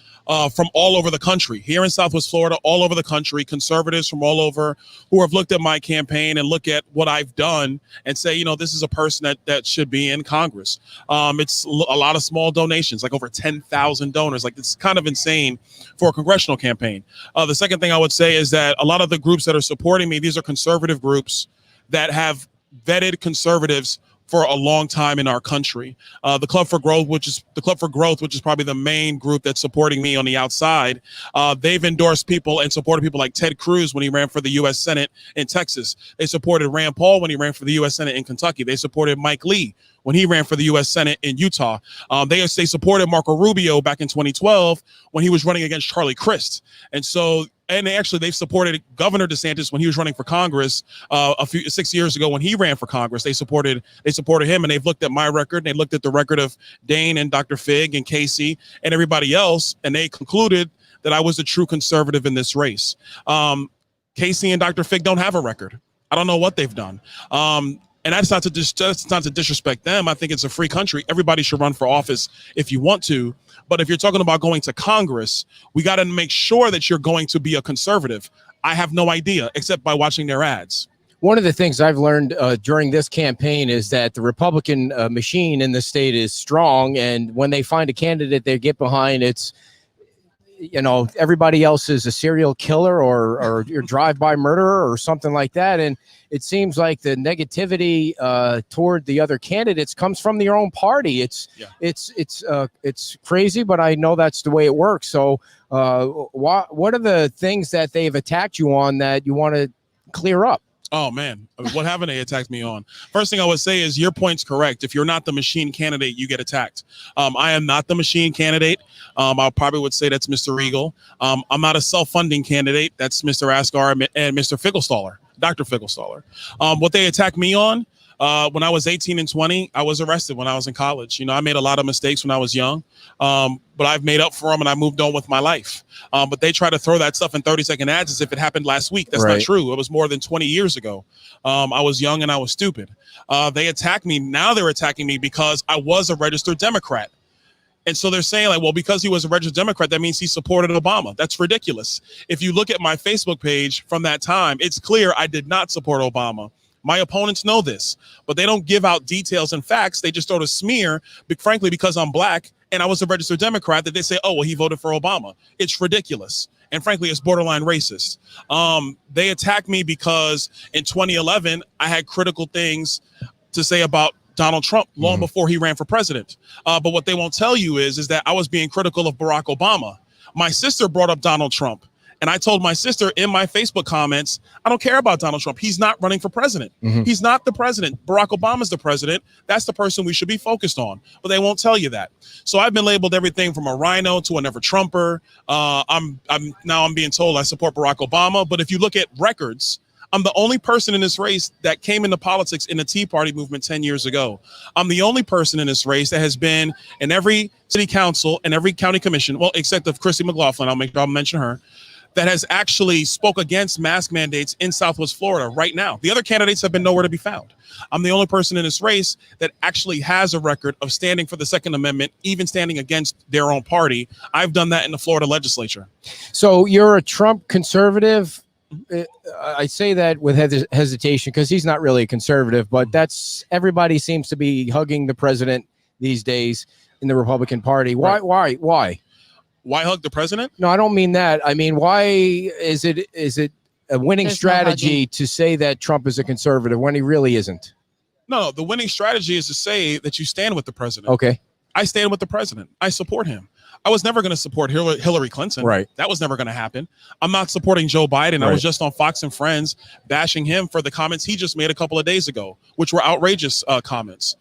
From all over the country, here in Southwest Florida, all over the country, conservatives from all over who have looked at my campaign and look at what I've done and say, you know, this is a person that should be in Congress. It's a lot of small donations, like over 10,000 donors. Like, it's kind of insane for a congressional campaign. The second thing I would say is that a lot of the groups that are supporting me, these are conservative groups that have vetted conservatives for a long time in our country. The Club for Growth, which is probably the main group that's supporting me on the outside. They've endorsed people and supported people like Ted Cruz when he ran for the U.S. Senate in Texas. They supported Rand Paul when he ran for the U.S. Senate in Kentucky. They supported Mike Lee when he ran for the U.S. Senate in Utah. They supported Marco Rubio back in 2012 when he was running against Charlie Crist. And so, they've supported Governor DeSantis when he was running for Congress 6 years ago when he ran for Congress. They supported him, and they've looked at my record, and they looked at the record of Dane and Dr. Fig and Casey and everybody else, and they concluded that I was a true conservative in this race. Casey and Dr. Fig don't have a record. I don't know what they've done. And that's not to disrespect them. I think it's a free country. Everybody should run for office if you want to. But if you're talking about going to Congress, we got to make sure that you're going to be a conservative. I have no idea except by watching their ads. One of the things I've learned during this campaign is that the Republican machine in the state is strong. And when they find a candidate they get behind, it's, everybody else is a serial killer or your drive-by murderer or something like that. And it seems like the negativity toward the other candidates comes from their own party. It's crazy, but I know that's the way it works. So what are the things that they've attacked you on that you want to clear up? Oh, man. What haven't they attacked me on? First thing I would say is your point's correct. If you're not the machine candidate, you get attacked. I am not the machine candidate. I probably would say that's Mr. Regal. I'm not a self-funding candidate. That's Mr. Asgar and Mr. Fickelstaller, Dr. Fickelstaller. What they attacked me on, when I was 18 and 20, I was arrested when I was in college. I made a lot of mistakes when I was young, but I've made up for them and I moved on with my life. But they try to throw that stuff in 30-second ads as if it happened last week. That's not true. It was more than 20 years ago. I was young and I was stupid. They attacked me. Now they're attacking me because I was a registered Democrat. And so they're saying, like, well, because he was a registered Democrat, that means he supported Obama. That's ridiculous. If you look at my Facebook page from that time, it's clear I did not support Obama. My opponents know this, but they don't give out details and facts. They just throw a smear, frankly, because I'm black and I was a registered Democrat, that they say, oh, well, he voted for Obama. It's ridiculous. And frankly, it's borderline racist. They attacked me because in 2011, I had critical things to say about Donald Trump long before he ran for president. But what they won't tell you is that I was being critical of Barack Obama. My sister brought up Donald Trump. And I told my sister in my Facebook comments, I don't care about Donald Trump. He's not running for president. He's not the president. Barack Obama's the president. That's the person we should be focused on. But they won't tell you that. So I've been labeled everything from a rhino to a never Trumper. I'm being told I support Barack Obama. But if you look at records, I'm the only person in this race that came into politics in the Tea Party movement 10 years ago. I'm the only person in this race that has been in every city council and every county commission, well, except of Christy McLaughlin, I'll mention her, that has actually spoke against mask mandates in Southwest Florida right now. The other candidates have been nowhere to be found. I'm the only person in this race that actually has a record of standing for the Second Amendment, even standing against their own party. I've done that in the Florida legislature. So you're a Trump conservative. I say that with hesitation because he's not really a conservative, but that's everybody seems to be hugging the president these days in the Republican Party. Why? Why hug the president? No, I don't mean that. I mean, why is it a winning strategy to say that Trump is a conservative when he really isn't? No, the winning strategy is to say that you stand with the president. Okay. I stand with the president. I support him. I was never going to support Hillary Clinton. Right. That was never going to happen. I'm not supporting Joe Biden. Right. I was just on Fox and Friends bashing him for the comments he just made a couple of days ago, which were outrageous comments.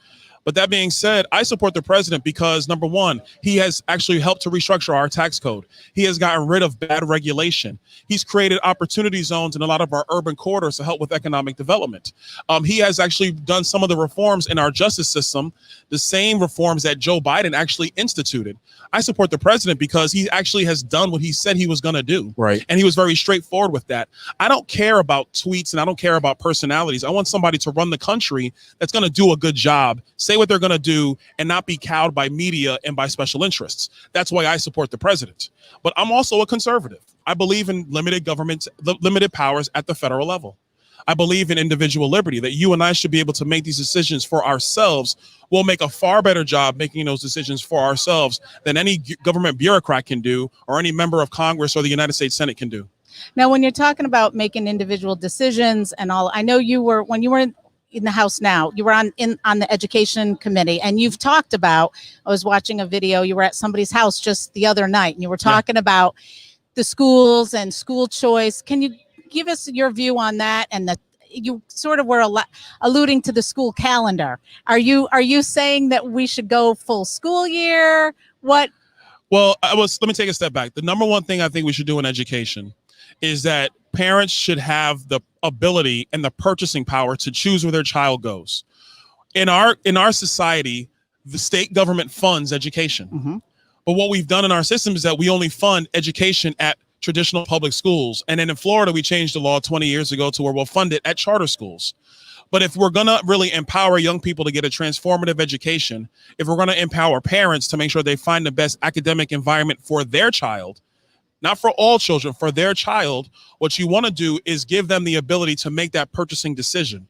But that being said, I support the president because, number one, he has actually helped to restructure our tax code. He has gotten rid of bad regulation. He's created opportunity zones in a lot of our urban corridors to help with economic development. He has actually done some of the reforms in our justice system, the same reforms that Joe Biden actually instituted. I support the president because he actually has done what he said he was going to do. Right. And he was very straightforward with that. I don't care about tweets and I don't care about personalities. I want somebody to run the country that's going to do a good job, say what they're going to do, and not be cowed by media and by special interests. That's why I support the president. But I'm also a conservative. I believe in limited government, limited powers at the federal level. I believe in individual liberty, that you and I should be able to make these decisions for ourselves. We'll make a far better job making those decisions for ourselves than any government bureaucrat can do or any member of Congress or the United States Senate can do. Now, when you're talking about making individual decisions and all, I know you were, when you were in the House now, you were on the Education Committee, and you've talked about, I was watching a video, you were at somebody's house just the other night, and you were talking about the schools and school choice. Can you give us your view on that? And you sort of were alluding to the school calendar. Are you saying that we should go full school year? What? Well, let me take a step back. The number one thing I think we should do in education is that parents should have the ability and the purchasing power to choose where their child goes. In our society, the state government funds education. Mm-hmm. But what we've done in our system is that we only fund education at traditional public schools. And then in Florida, we changed the law 20 years ago to where we'll fund it at charter schools. But if we're going to really empower young people to get a transformative education, if we're going to empower parents to make sure they find the best academic environment for their child, not for all children, for their child, what you want to do is give them the ability to make that purchasing decision.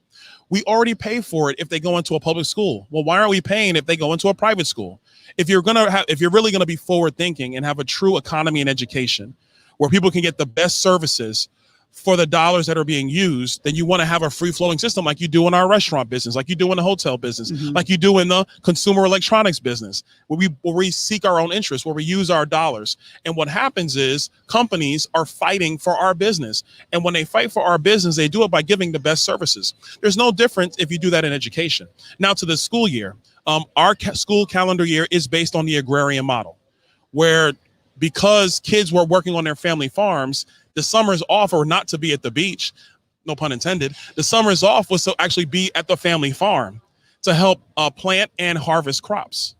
We already pay for it if they go into a public school. Well, why aren't we paying if they go into a private school? If you're really going to be forward thinking and have a true economy and education where people can get the best services for the dollars that are being used, then you want to have a free flowing system like you do in our restaurant business, like you do in the hotel business, like you do in the consumer electronics business, where we seek our own interests, where we use our dollars. And what happens is companies are fighting for our business. And when they fight for our business, they do it by giving the best services. There's no difference if you do that in education. Now to the school year, our school calendar year is based on the agrarian model, where because kids were working on their family farms, the summers off or not to be at the beach, no pun intended. The summers off was to actually be at the family farm to help plant and harvest crops.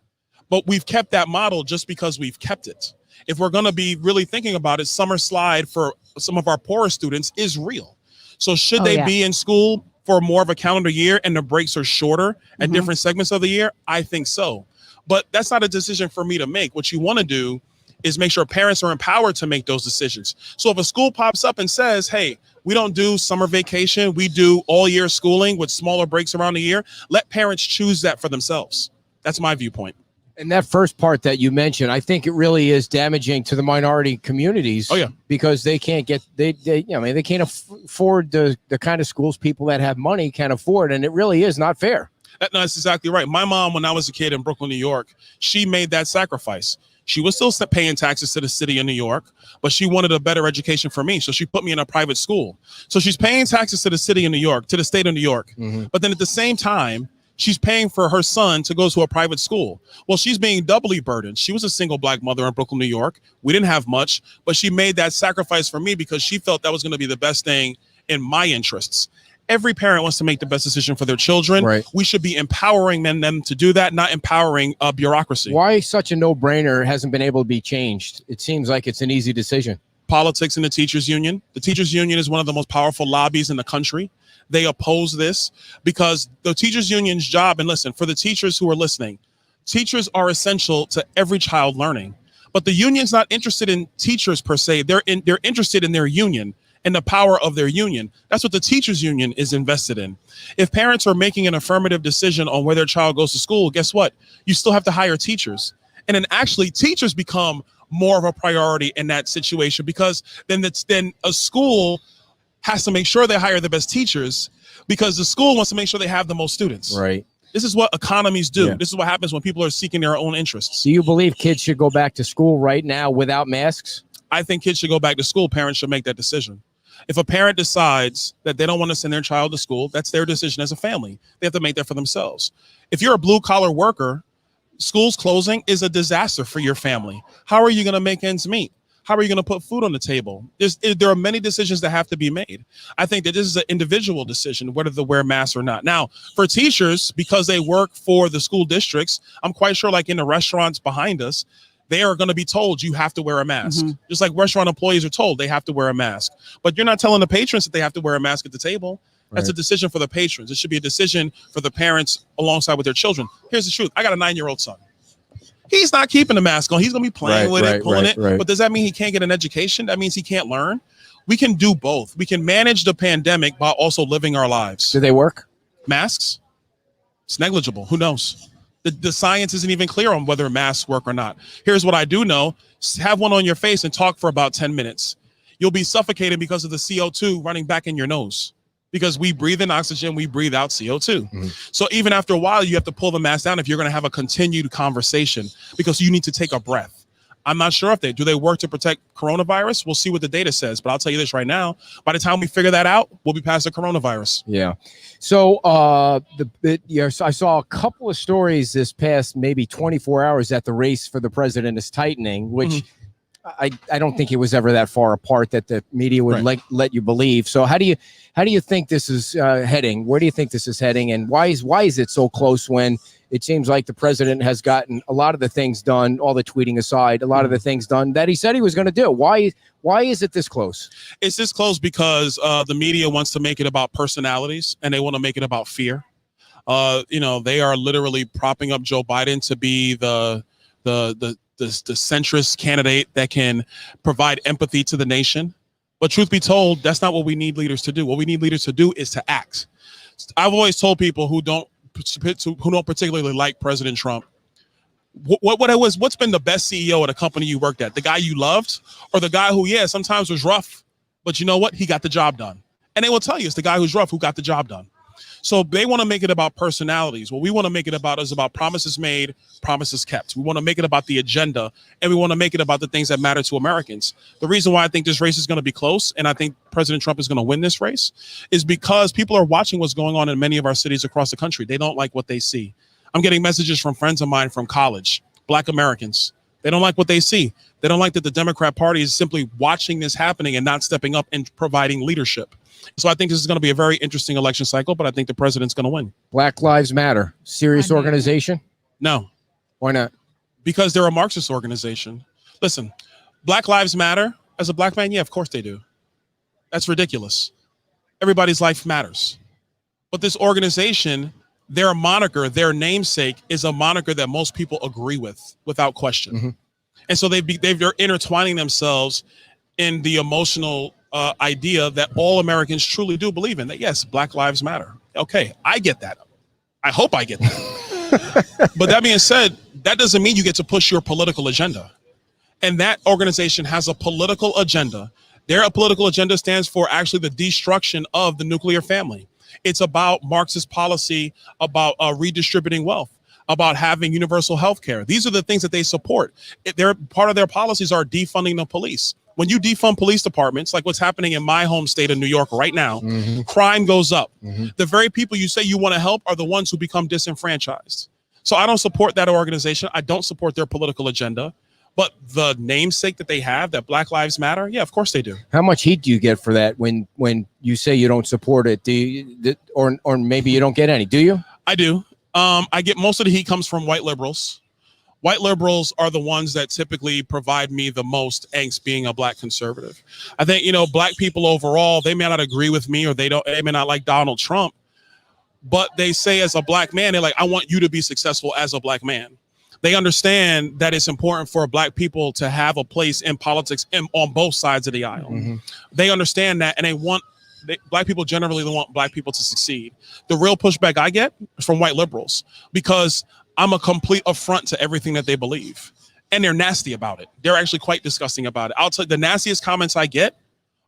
But we've kept that model just because we've kept it. If we're going to be really thinking about it, summer slide for some of our poorer students is real. So should they be in school for more of a calendar year and the breaks are shorter at different segments of the year? I think so. But that's not a decision for me to make. What you want to do is make sure parents are empowered to make those decisions. So if a school pops up and says, hey, we don't do summer vacation, we do all year schooling with smaller breaks around the year, let parents choose that for themselves. That's my viewpoint. And that first part that you mentioned, I think it really is damaging to the minority communities. Oh, yeah. Because they can't get, they can't afford the kind of schools people that have money can afford. And it really is not fair. No, that's exactly right. My mom, when I was a kid in Brooklyn, New York, she made that sacrifice. She was still paying taxes to the city of New York, but she wanted a better education for me. So she put me in a private school. So she's paying taxes to the city of New York, to the state of New York. But then at the same time, she's paying for her son to go to a private school. Well, she's being doubly burdened. She was a single black mother in Brooklyn, New York. We didn't have much, but she made that sacrifice for me because she felt that was going to be the best thing in my interests. Every parent wants to make the best decision for their children. Right. We should be empowering them to do that, not empowering bureaucracy. Why such a no-brainer hasn't been able to be changed? It seems like it's an easy decision. Politics in the teachers union. The teachers union is one of the most powerful lobbies in the country. They oppose this because the teachers union's job, and listen, for the teachers who are listening, teachers are essential to every child learning. But the union's not interested in teachers per se. They're interested in their union and the power of their union. That's what the teachers union is invested in. If parents are making an affirmative decision on where their child goes to school, guess what? You still have to hire teachers. And then actually teachers become more of a priority in that situation because then a school has to make sure they hire the best teachers because the school wants to make sure they have the most students. Right. This is what economies do. Yeah. This is what happens when people are seeking their own interests. Do you believe kids should go back to school right now without masks? I think kids should go back to school. Parents should make that decision. If a parent decides that they don't want to send their child to school, that's their decision as a family. They have to make that for themselves. If you're a blue collar worker, schools closing is a disaster for your family. How are you going to make ends meet? How are you going to put food on the table? There are many decisions that have to be made. I think that this is an individual decision, whether to wear masks or not. Now, for teachers, because they work for the school districts, I'm quite sure like in the restaurants behind us, they are going to be told you have to wear a mask. Just like restaurant employees are told they have to wear a mask. But you're not telling the patrons that they have to wear a mask at the table. That's a decision for the patrons. It should be a decision for the parents alongside with their children. Here's the truth. I got a 9-year-old son. He's not keeping the mask on. He's going to be playing with it, pulling it. But does that mean he can't get an education? That means he can't learn. We can do both. We can manage the pandemic while also living our lives. Do they work? Masks? It's negligible. Who knows? The science isn't even clear on whether masks work or not. Here's what I do know. Have one on your face and talk for about 10 minutes. You'll be suffocated because of the CO2 running back in your nose. Because we breathe in oxygen, we breathe out CO2. So even after a while, you have to pull the mask down if you're going to have a continued conversation because you need to take a breath. I'm not sure if do they work to protect coronavirus? We'll see what the data says, but I'll tell you this right now. By the time we figure that out, we'll be past the coronavirus. Yeah. So I saw a couple of stories this past maybe 24 hours that the race for the president is tightening, which I don't think it was ever that far apart that the media would let you believe. So how do you think this is heading? Where do you think this is heading? And why is it so close when it seems like the president has gotten a lot of the things done, all the tweeting aside, a lot of the things done that he said he was going to do. Why is it this close? It's this close because the media wants to make it about personalities and they want to make it about fear. They are literally propping up Joe Biden to be the centrist candidate that can provide empathy to the nation. But truth be told, that's not what we need leaders to do. What we need leaders to do is to act. I've always told people who don't particularly like President Trump, what's been the best CEO at a company you worked at? The guy you loved, or the guy who, sometimes was rough, but you know what? He got the job done. And they will tell you it's the guy who's rough who got the job done. So they want to make it about personalities. What we want to make it about is about promises made, promises kept. We want to make it about the agenda, and we want to make it about the things that matter to Americans. The reason why I think this race is going to be close, and I think President Trump is going to win this race, is because people are watching what's going on in many of our cities across the country. They don't like what they see. I'm getting messages from friends of mine from college, Black Americans. They don't like what they see. They don't like that the Democrat Party is simply watching this happening and not stepping up and providing leadership. So I think this is going to be a very interesting election cycle, but I think the president's going to win. Black Lives Matter, serious organization? No. Why not? Because they're a Marxist organization. Listen, Black Lives Matter, as a black man, yeah, of course they do. That's ridiculous. Everybody's life matters. But this organization, their moniker, their namesake is a moniker that most people agree with without question. Mm-hmm. And so they're intertwining themselves in the emotional idea that all Americans truly do believe in, that yes, Black Lives Matter. Okay, I get that. I hope I get that. But that being said, that doesn't mean you get to push your political agenda. And that organization has a political agenda. Their political agenda stands for actually the destruction of the nuclear family. It's about Marxist policy, about redistributing wealth, about having universal health care. These are the things that they support. Part of their policies are defunding the police. When you defund police departments, like what's happening in my home state of New York right now, mm-hmm. crime goes up. Mm-hmm. The very people you say you want to help are the ones who become disenfranchised. So I don't support that organization. I don't support their political agenda. But the namesake that they have, that Black Lives Matter, yeah, of course they do. How much heat do you get for that when you say you don't support it? Do you, or maybe you don't get any? Do you? I do. I get most of the heat comes from white liberals. White liberals are the ones that typically provide me the most angst being a black conservative. I think, black people overall, they may not agree with me or they may not like Donald Trump, but they say as a black man, they're like, I want you to be successful as a black man. They understand that it's important for black people to have a place in politics on both sides of the aisle. Mm-hmm. They understand that, and black people generally want black people to succeed. The real pushback I get is from white liberals because I'm a complete affront to everything that they believe. And they're nasty about it. They're actually quite disgusting about it. I'll tell you, the nastiest comments I get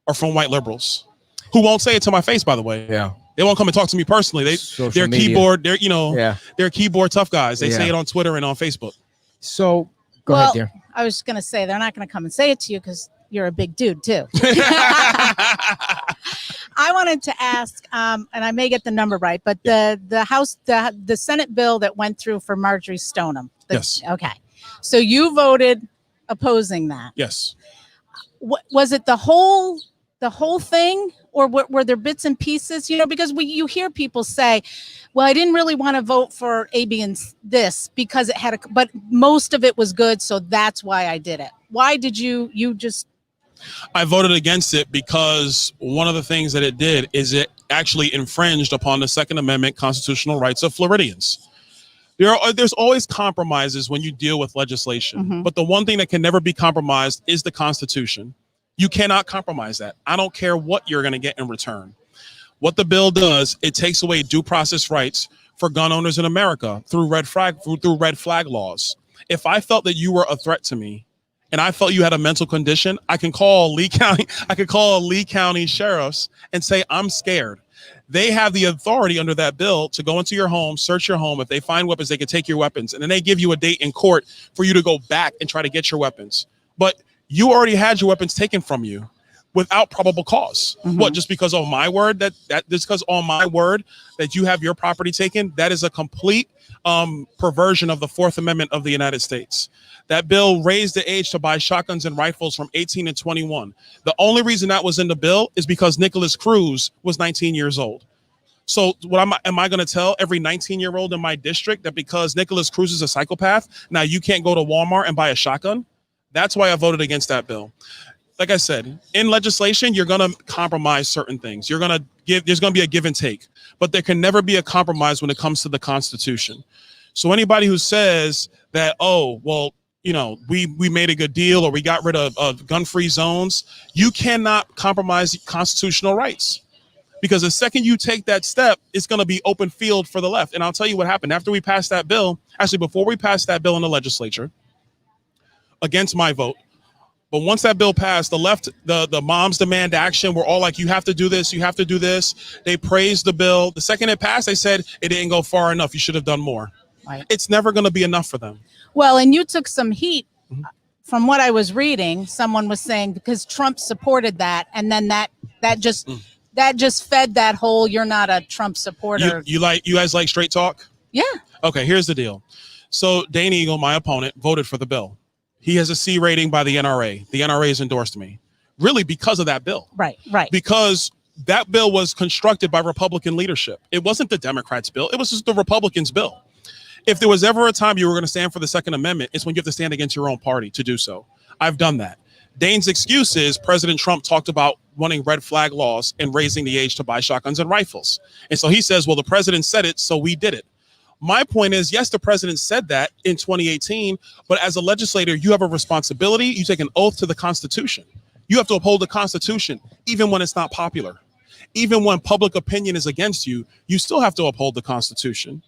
are from white liberals who won't say it to my face, by the way. Yeah. They won't come and talk to me personally. They're keyboard, they're keyboard tough guys. They say it on Twitter and on Facebook. So go ahead, dear. I was going to say, they're not going to come and say it to you because you're a big dude too. I wanted to ask, and I may get the number right, but the House, the Senate bill that went through for Marjorie Stoneham. Yes. Okay. So you voted opposing that. Yes. Was it the whole thing, or were there bits and pieces? Because you hear people say, well, I didn't really want to vote for A, B, and this because it had but most of it was good. So that's why I did it. Why did you just? I voted against it because one of the things that it did is it actually infringed upon the Second Amendment constitutional rights of Floridians. There's always compromises when you deal with legislation, mm-hmm. but the one thing that can never be compromised is the Constitution. You cannot compromise that. I don't care what you're going to get in return. What the bill does, it takes away due process rights for gun owners in America through red flag laws. If I felt that you were a threat to me, and I felt you had a mental condition, I can call Lee County sheriffs and say, I'm scared. They have the authority under that bill to go into your home, search your home. If they find weapons, they can take your weapons. And then they give you a date in court for you to go back and try to get your weapons. But you already had your weapons taken from you without probable cause. Mm-hmm. What, just because of my word just because on my word that you have your property taken, that is a complete perversion of the Fourth Amendment of the United States. That bill raised the age to buy shotguns and rifles from 18 to 21. The only reason that was in the bill is because Nicholas Cruz was 19 years old. So what am I going to tell every 19-year-old in my district that because Nicholas Cruz is a psychopath, now you can't go to Walmart and buy a shotgun? That's why I voted against that bill. Like I said, in legislation, you're going to compromise certain things. There's going to be a give and take, but there can never be a compromise when it comes to the Constitution. So anybody who says that, oh, well, we made a good deal or we got rid of gun-free zones, you cannot compromise constitutional rights. Because the second you take that step, it's going to be open field for the left. And I'll tell you what happened. After we passed that bill, actually before we passed that bill in the legislature, against my vote, but once that bill passed, the left, the moms demand action. We're all like, you have to do this, you have to do this. They praised the bill. The second it passed, they said it didn't go far enough. You should have done more. Right. It's never going to be enough for them. Well, and you took some heat. From what I was reading, someone was saying because Trump supported that, and then that just fed that whole "you're not a Trump supporter." You guys like straight talk? Yeah. Okay, here's the deal. So Dane Eagle, my opponent, voted for the bill. He has a C rating by the NRA. The NRA has endorsed me, really because of that bill. Right. Because that bill was constructed by Republican leadership. It wasn't the Democrats' bill. It was just the Republicans' bill. If there was ever a time you were going to stand for the Second Amendment, it's when you have to stand against your own party to do so. I've done that. Dane's excuse is President Trump talked about wanting red flag laws and raising the age to buy shotguns and rifles. And so he says, well, the president said it, so we did it. My point is, yes, the president said that in 2018, but as a legislator, you have a responsibility. You take an oath to the Constitution. You have to uphold the Constitution, even when it's not popular. Even when public opinion is against you, you still have to uphold the Constitution.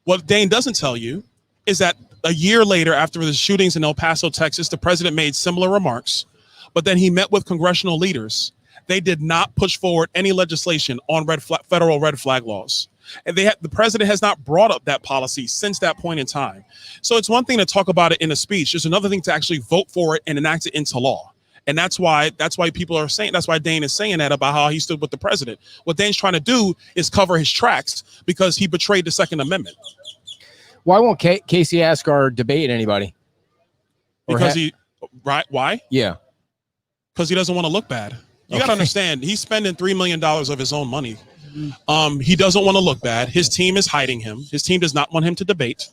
What Dane doesn't tell you is that a year later, after the shootings in El Paso, Texas, the president made similar remarks, but then he met with congressional leaders. They did not push forward any legislation on federal red flag laws. And the president has not brought up that policy since that point in time. So it's one thing to talk about it in a speech. There's another thing to actually vote for it and enact it into law. And that's why people are saying, that's why Dane is saying that about how he stood with the president. What Dane's trying to do is cover his tracks because he betrayed the Second Amendment. Why won't Casey ask or debate anybody? Because why? Yeah. Because he doesn't want to look bad. You got to understand, he's spending $3 million of his own money. He doesn't want to look bad. His team is hiding him. His team does not want him to debate.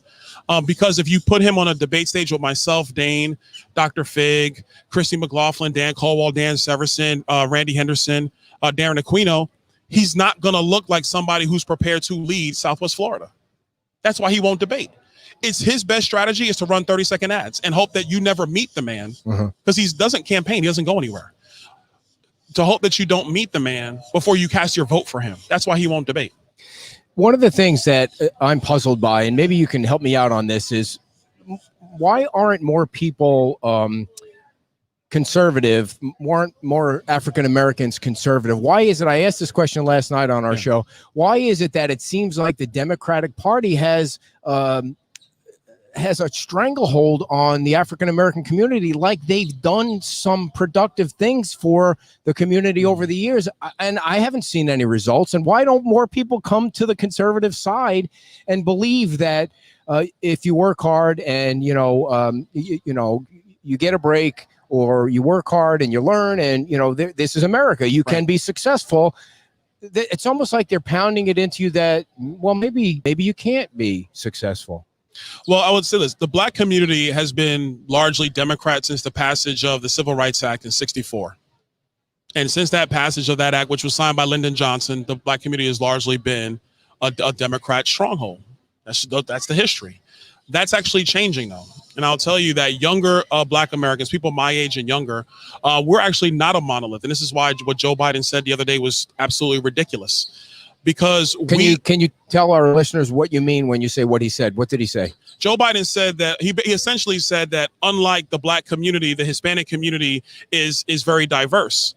Because if you put him on a debate stage with myself, Dane, Dr. Fig, Christy McLaughlin, Dan Caldwell, Dan Severson, Randy Henderson, Darren Aquino, he's not going to look like somebody who's prepared to lead Southwest Florida. That's why he won't debate. It's his best strategy is to run 30-second ads and hope that you never meet the man because he doesn't campaign. He doesn't go anywhere. To hope that you don't meet the man before you cast your vote for him. That's why he won't debate. One of the things that I'm puzzled by, and maybe you can help me out on this, is why aren't more people conservative, more African Americans conservative? Why is it? I asked this question last night on our show. Why is it that it seems like the Democratic Party has a stranglehold on the African American community, like they've done some productive things for the community over the years, and I haven't seen any results? And why don't more people come to the conservative side and believe that if you work hard and you get a break, or you work hard and you learn, and this is America, you can be successful? It's almost like they're pounding it into you that, well, maybe you can't be successful. Well, I would say this. The Black community has been largely Democrat since the passage of the Civil Rights Act in '64. And since that passage of that act, which was signed by Lyndon Johnson, the Black community has largely been a Democrat stronghold. That's the history. That's actually changing, though. And I'll tell you that younger Black Americans, people my age and younger, we're actually not a monolith. And this is why what Joe Biden said the other day was absolutely ridiculous. Because can you tell our listeners what you mean when you say what he said? What did he say? Joe Biden said that he essentially said that unlike the Black community, the Hispanic community is very diverse.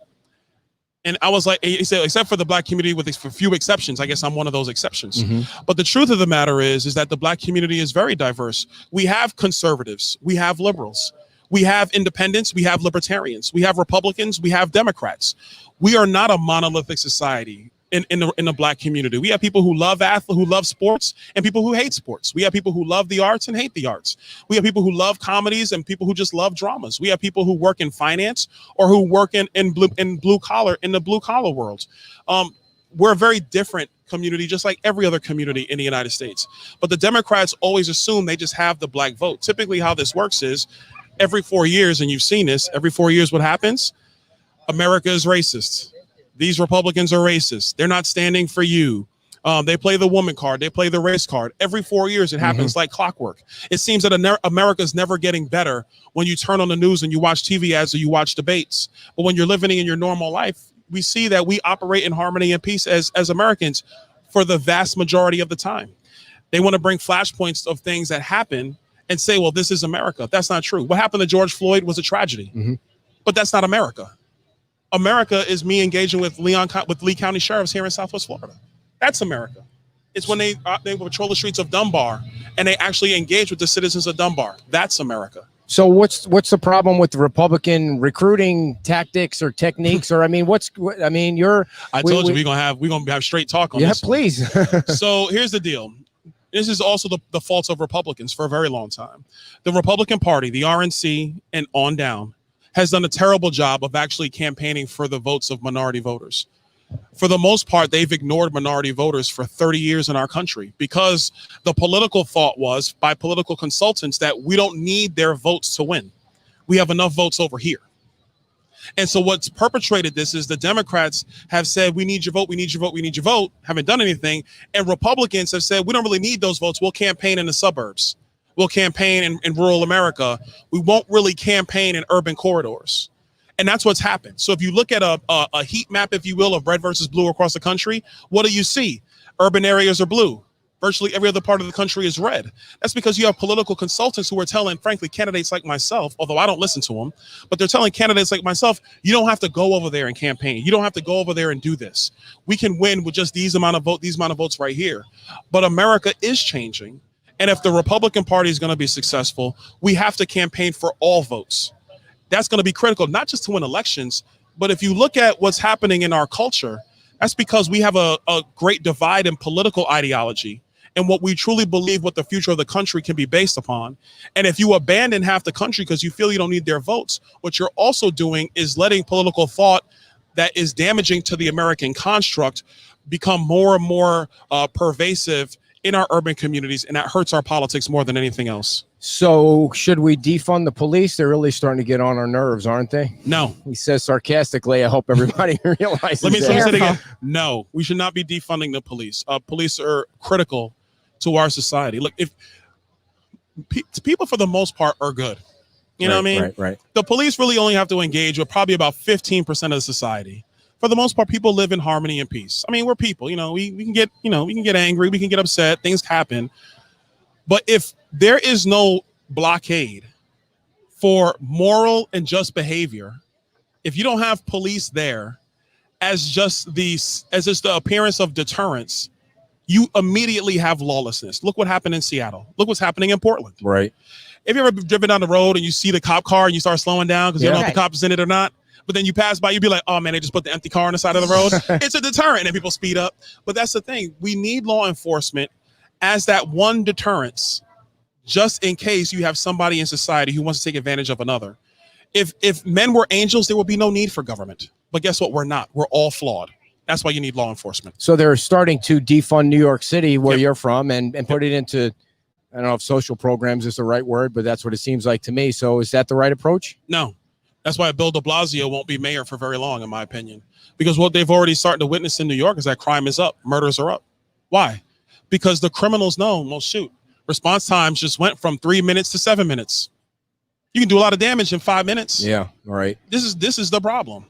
And I was like, he said, except for the Black community with a few exceptions. I guess I'm one of those exceptions. But the truth of the matter is that the Black community is very diverse. We have conservatives, we have liberals, we have independents, we have libertarians, we have Republicans, we have Democrats. We are not a monolithic society. In the Black community, we have people who love sports, and people who hate sports. We have people who love the arts and hate the arts. We have people who love comedies and people who just love dramas. We have people who work in finance or who work in the blue collar world. we're a very different community, just like every other community in the United States. But the Democrats always assume they just have the black vote. Typically how this works is every 4 years, and you've seen this, every 4 years what happens? America is racist. These Republicans are racist. They're not standing for you. They play the woman card. They play the race card. Every 4 years, it happens like clockwork. It seems that America's never getting better when you turn on the news and you watch TV ads or you watch debates. But when you're living in your normal life, we see that we operate in harmony and peace as Americans for the vast majority of the time. They want to bring flashpoints of things that happen and say, well, this is America. That's not true. What happened to George Floyd was a tragedy, but that's not America. America is me engaging with Lee County sheriffs here in Southwest Florida. That's America. It's when they patrol the streets of Dunbar and they actually engage with the citizens of Dunbar. That's America. So what's the problem with the Republican recruiting tactics or techniques? Or I mean, I told you we're gonna have straight talk on this. Yeah, please. So here's the deal. This is also the fault of Republicans for a very long time. The Republican Party, the RNC, and on down, has done a terrible job of actually campaigning for the votes of minority voters. For the most part, they've ignored minority voters for 30 years in our country because the political thought was by political consultants that we don't need their votes to win. We have enough votes over here. And so what's perpetrated this is the Democrats have said, we need your vote, we need your vote, we need your vote, haven't done anything. And Republicans have said, we don't really need those votes. We'll campaign in the suburbs. We'll campaign in rural America. We won't really campaign in urban corridors. And that's what's happened. So if you look at a heat map, if you will, of red versus blue across the country, what do you see? Urban areas are blue. Virtually every other part of the country is red. That's because you have political consultants who are telling, frankly, candidates like myself, although I don't listen to them, but they're telling candidates like myself, you don't have to go over there and campaign. You don't have to go over there and do this. We can win with just these amount of votes right here. But America is changing. And if the Republican Party is going to be successful, we have to campaign for all votes. That's going to be critical, not just to win elections, but if you look at what's happening in our culture, that's because we have a great divide in political ideology and what we truly believe what the future of the country can be based upon. And if you abandon half the country because you feel you don't need their votes, what you're also doing is letting political thought that is damaging to the American construct become more and more pervasive in our urban communities, and that hurts our politics more than anything else. So should we defund the police? They're really starting to get on our nerves, aren't they? No. He says sarcastically. I hope everybody realizes Let me say it again. No, we should not be defunding the police. Police are critical to our society. Look, if people for the most part are good, you know what I mean? Right. The police really only have to engage with probably about 15% of the society. For the most part, people live in harmony and peace. I mean, we're people, we can get angry, we can get upset, things happen. But if there is no blockade for moral and just behavior, if you don't have police there as just the appearance of deterrence, you immediately have lawlessness. Look what happened in Seattle. Look what's happening in Portland. Right. Have you ever driven down the road and you see the cop car and you start slowing down because you don't know if the cop is in it or not? But then you pass by, you'd be like, oh man, they just put the empty car on the side of the road. It's a deterrent and people speed up. But that's the thing. We need law enforcement as that one deterrence, just in case you have somebody in society who wants to take advantage of another. If men were angels, there would be no need for government. But guess what? We're not. We're all flawed. That's why you need law enforcement. So they're starting to defund New York City, where you're from, and put it into, I don't know if social programs is the right word, but that's what it seems like to me. So is that the right approach? No. That's why Bill de Blasio won't be mayor for very long, in my opinion. Because what they've already started to witness in New York is that crime is up. Murders are up. Why? Because the criminals know, well, shoot, response times just went from 3 minutes to 7 minutes. You can do a lot of damage in 5 minutes. Yeah, right. This is the problem.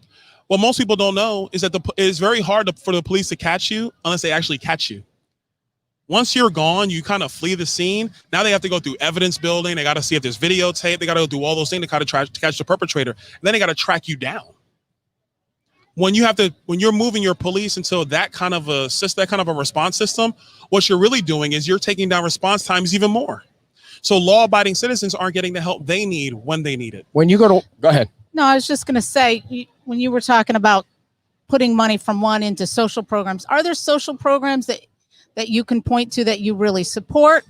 What most people don't know is that it's very hard for the police to catch you unless they actually catch you. Once you're gone, you kind of flee the scene. Now they have to go through evidence building. They got to see if there's videotape. They got to do all those things to kind of try to catch the perpetrator. And then they got to track you down. When you're moving your police into that kind of a response system, what you're really doing is you're taking down response times even more. So law-abiding citizens aren't getting the help they need when they need it. When you go ahead. No, I was just going to say, when you were talking about putting money from one into social programs, are there social programs that you can point to that you really support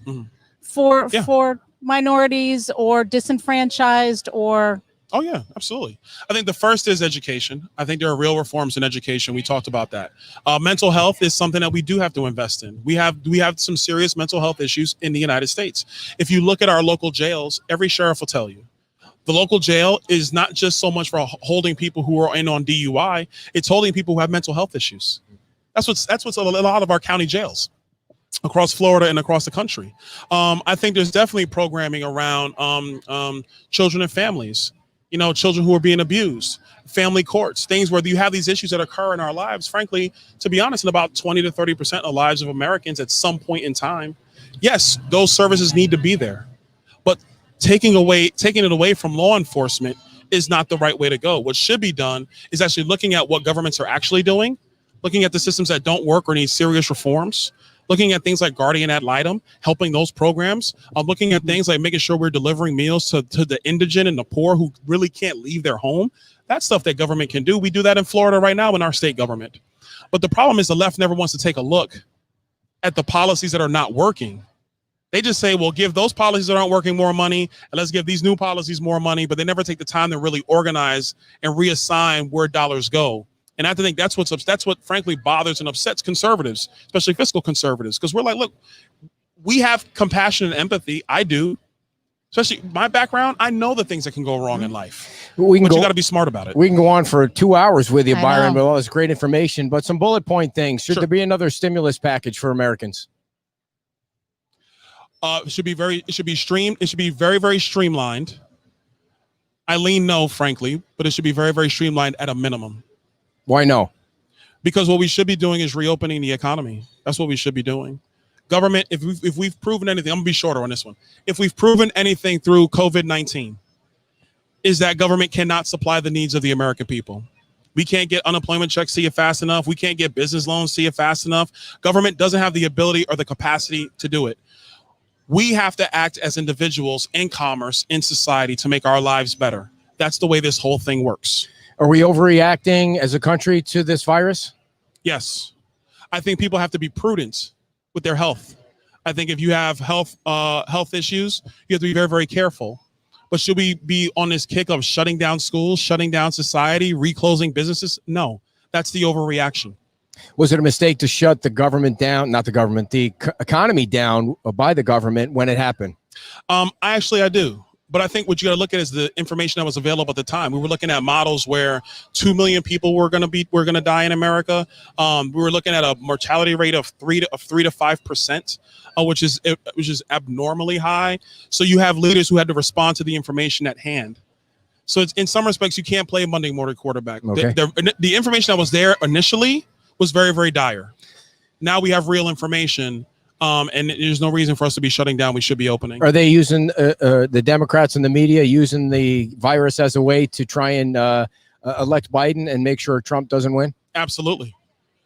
for minorities or disenfranchised or Oh, yeah, absolutely. I think the first is education. I think there are real reforms in education. We talked about that. Mental health is something that we do have to invest in. We have some serious mental health issues in the United States. If you look at our local jails, every sheriff will tell you, the local jail is not just so much for holding people who are in on DUI. It's holding people who have mental health issues. That's what's a lot of our county jails across Florida and across the country. I think there's definitely programming around children and families. Children who are being abused, family courts, things where you have these issues that occur in our lives. Frankly, to be honest, in about 20 to 30% of the lives of Americans at some point in time, yes, those services need to be there. But taking it away from law enforcement is not the right way to go. What should be done is actually looking at what governments are actually doing, looking at the systems that don't work or need serious reforms, looking at things like guardian ad litem, helping those programs, looking at things like making sure we're delivering meals to the indigent and the poor who really can't leave their home. That's stuff that government can do. We do that in Florida right now in our state government. But the problem is the left never wants to take a look at the policies that are not working. They just say, well, give those policies that aren't working more money, and let's give these new policies more money, but they never take the time to really organize and reassign where dollars go. And I think that's what frankly bothers and upsets conservatives, especially fiscal conservatives, because we're like, look, we have compassion and empathy. I do. Especially my background, I know the things that can go wrong in life. But you got to be smart about it. We can go on for 2 hours with you, Byron, know. with all this great information. But some bullet point things. Should Sure. there be another stimulus package for Americans? It should be very, very, very streamlined. I lean no, frankly, but it should be very, very streamlined at a minimum. Why no? Because what we should be doing is reopening the economy. That's what we should be doing. Government, if we've proven anything, I'm gonna be shorter on this one. If we've proven anything through COVID-19, is that government cannot supply the needs of the American people. We can't get unemployment checks to you fast enough. We can't get business loans to you fast enough. Government doesn't have the ability or the capacity to do it. We have to act as individuals in commerce, in society, to make our lives better. That's the way this whole thing works. Are we overreacting as a country to this virus? Yes. I think people have to be prudent with their health. I think if you have health issues, you have to be very, very careful. But should we be on this kick of shutting down schools, shutting down society, reclosing businesses? No, that's the overreaction. Was it a mistake to shut the government down, not the government, the economy down by the government when it happened? I do. But I think what you got to look at is the information that was available at the time. We were looking at models where 2 million people were going to die in America. We were looking at a mortality rate of 3 to 5%, which is abnormally high. So you have leaders who had to respond to the information at hand. So it's, in some respects, you can't play Monday morning quarterback. Okay. The information that was there initially was very, very dire. Now we have real information. And there's no reason for us to be shutting down. We should be opening. Are they using the Democrats and the media using the virus as a way to try and elect Biden and make sure Trump doesn't win? Absolutely.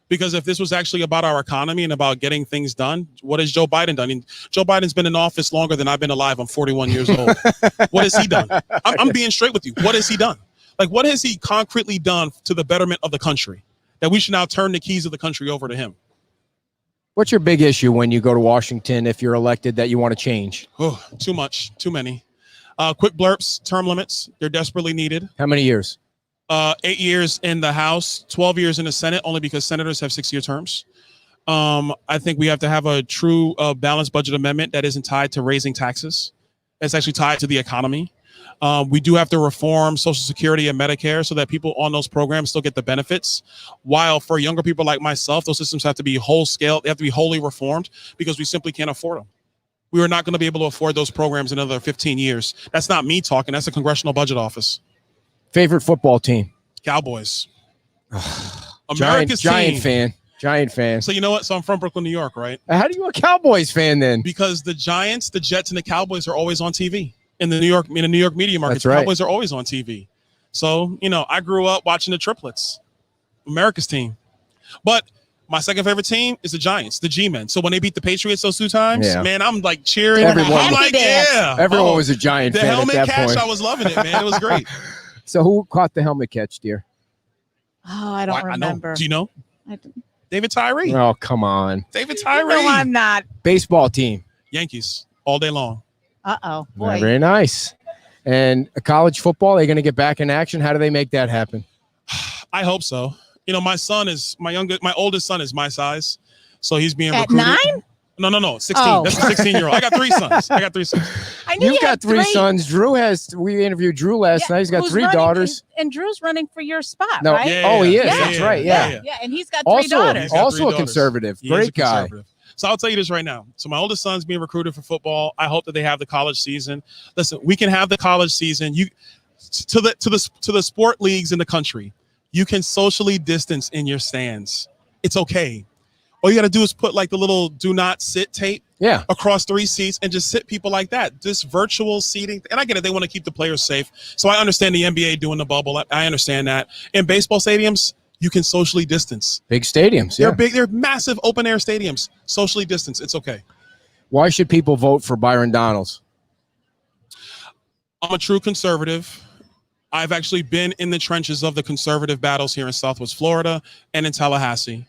Because if this was actually about our economy and about getting things done, what has Joe Biden done? I mean, Joe Biden's been in office longer than I've been alive. I'm 41 years old. What has he done? I'm being straight with you. What has he done? Like, what has he concretely done to the betterment of the country that we should now turn the keys of the country over to him? What's your big issue when you go to Washington if you're elected that you want to change? Oh, too much, too many. Quick blurps, term limits. They're desperately needed. How many years? 8 years in the House, 12 years in the Senate, only because senators have 6-year terms. I think we have to have a true balanced budget amendment that isn't tied to raising taxes. It's actually tied to the economy. We do have to reform Social Security and Medicare so that people on those programs still get the benefits. While for younger people like myself, those systems have to be whole scale. They have to be wholly reformed because we simply can't afford them. We are not going to be able to afford those programs in another 15 years. That's not me talking. That's the Congressional Budget Office. Favorite football team? Cowboys. America's team. Giant fan. So you know what? So I'm from Brooklyn, New York, right? How are you a Cowboys fan then? Because the Giants, the Jets, and the Cowboys are always on TV. In the New York media market, That's right. The Cowboys are always on TV. So, I grew up watching the triplets, America's team. But my second favorite team is the Giants, the G-Men. So when they beat the Patriots those 2 times, man, I'm like cheering. I'm like, yeah. Everyone was a Giant the fan helmet at that catch, point. I was loving it, man. It was great. So who caught the helmet catch, dear? Oh, I don't remember. Do you know? I don't. David Tyree. Oh, come on. David Tyree. No, I'm not. Baseball team. Yankees all day long. Uh-oh. Boy. Very nice. And college football, they're going to get back in action. How do they make that happen? I hope so. You know, my oldest son is my size, so he's being At recruited. 9? No, 16. Oh. That's a 16-year-old. I got 3 sons. I knew You've you got had 3 sons. We interviewed Drew last night. He's got who's 3 running- daughters. And Drew's running for your spot, No, right? Yeah, he is. yeah, That's right. Yeah. Yeah, and he's got 3 Also, daughters. He's got also 3 a daughters. conservative. He is Great a guy. conservative. So I'll tell you this right now. So my oldest son's being recruited for football. I hope that they have the college season. Listen, we can have the college season. To the sport leagues in the country, you can socially distance in your stands. It's okay. All you got to do is put like the little do not sit tape across 3 seats and just sit people like that. This virtual seating. And I get it. They want to keep the players safe. So I understand the NBA doing the bubble. I understand that. In baseball stadiums, you can socially distance. Big stadiums. They're Yeah. big. They're massive open air stadiums. Socially distance. It's okay. Why should people vote for Byron Donalds? I'm a true conservative. I've actually been in the trenches of the conservative battles here in Southwest Florida and in Tallahassee.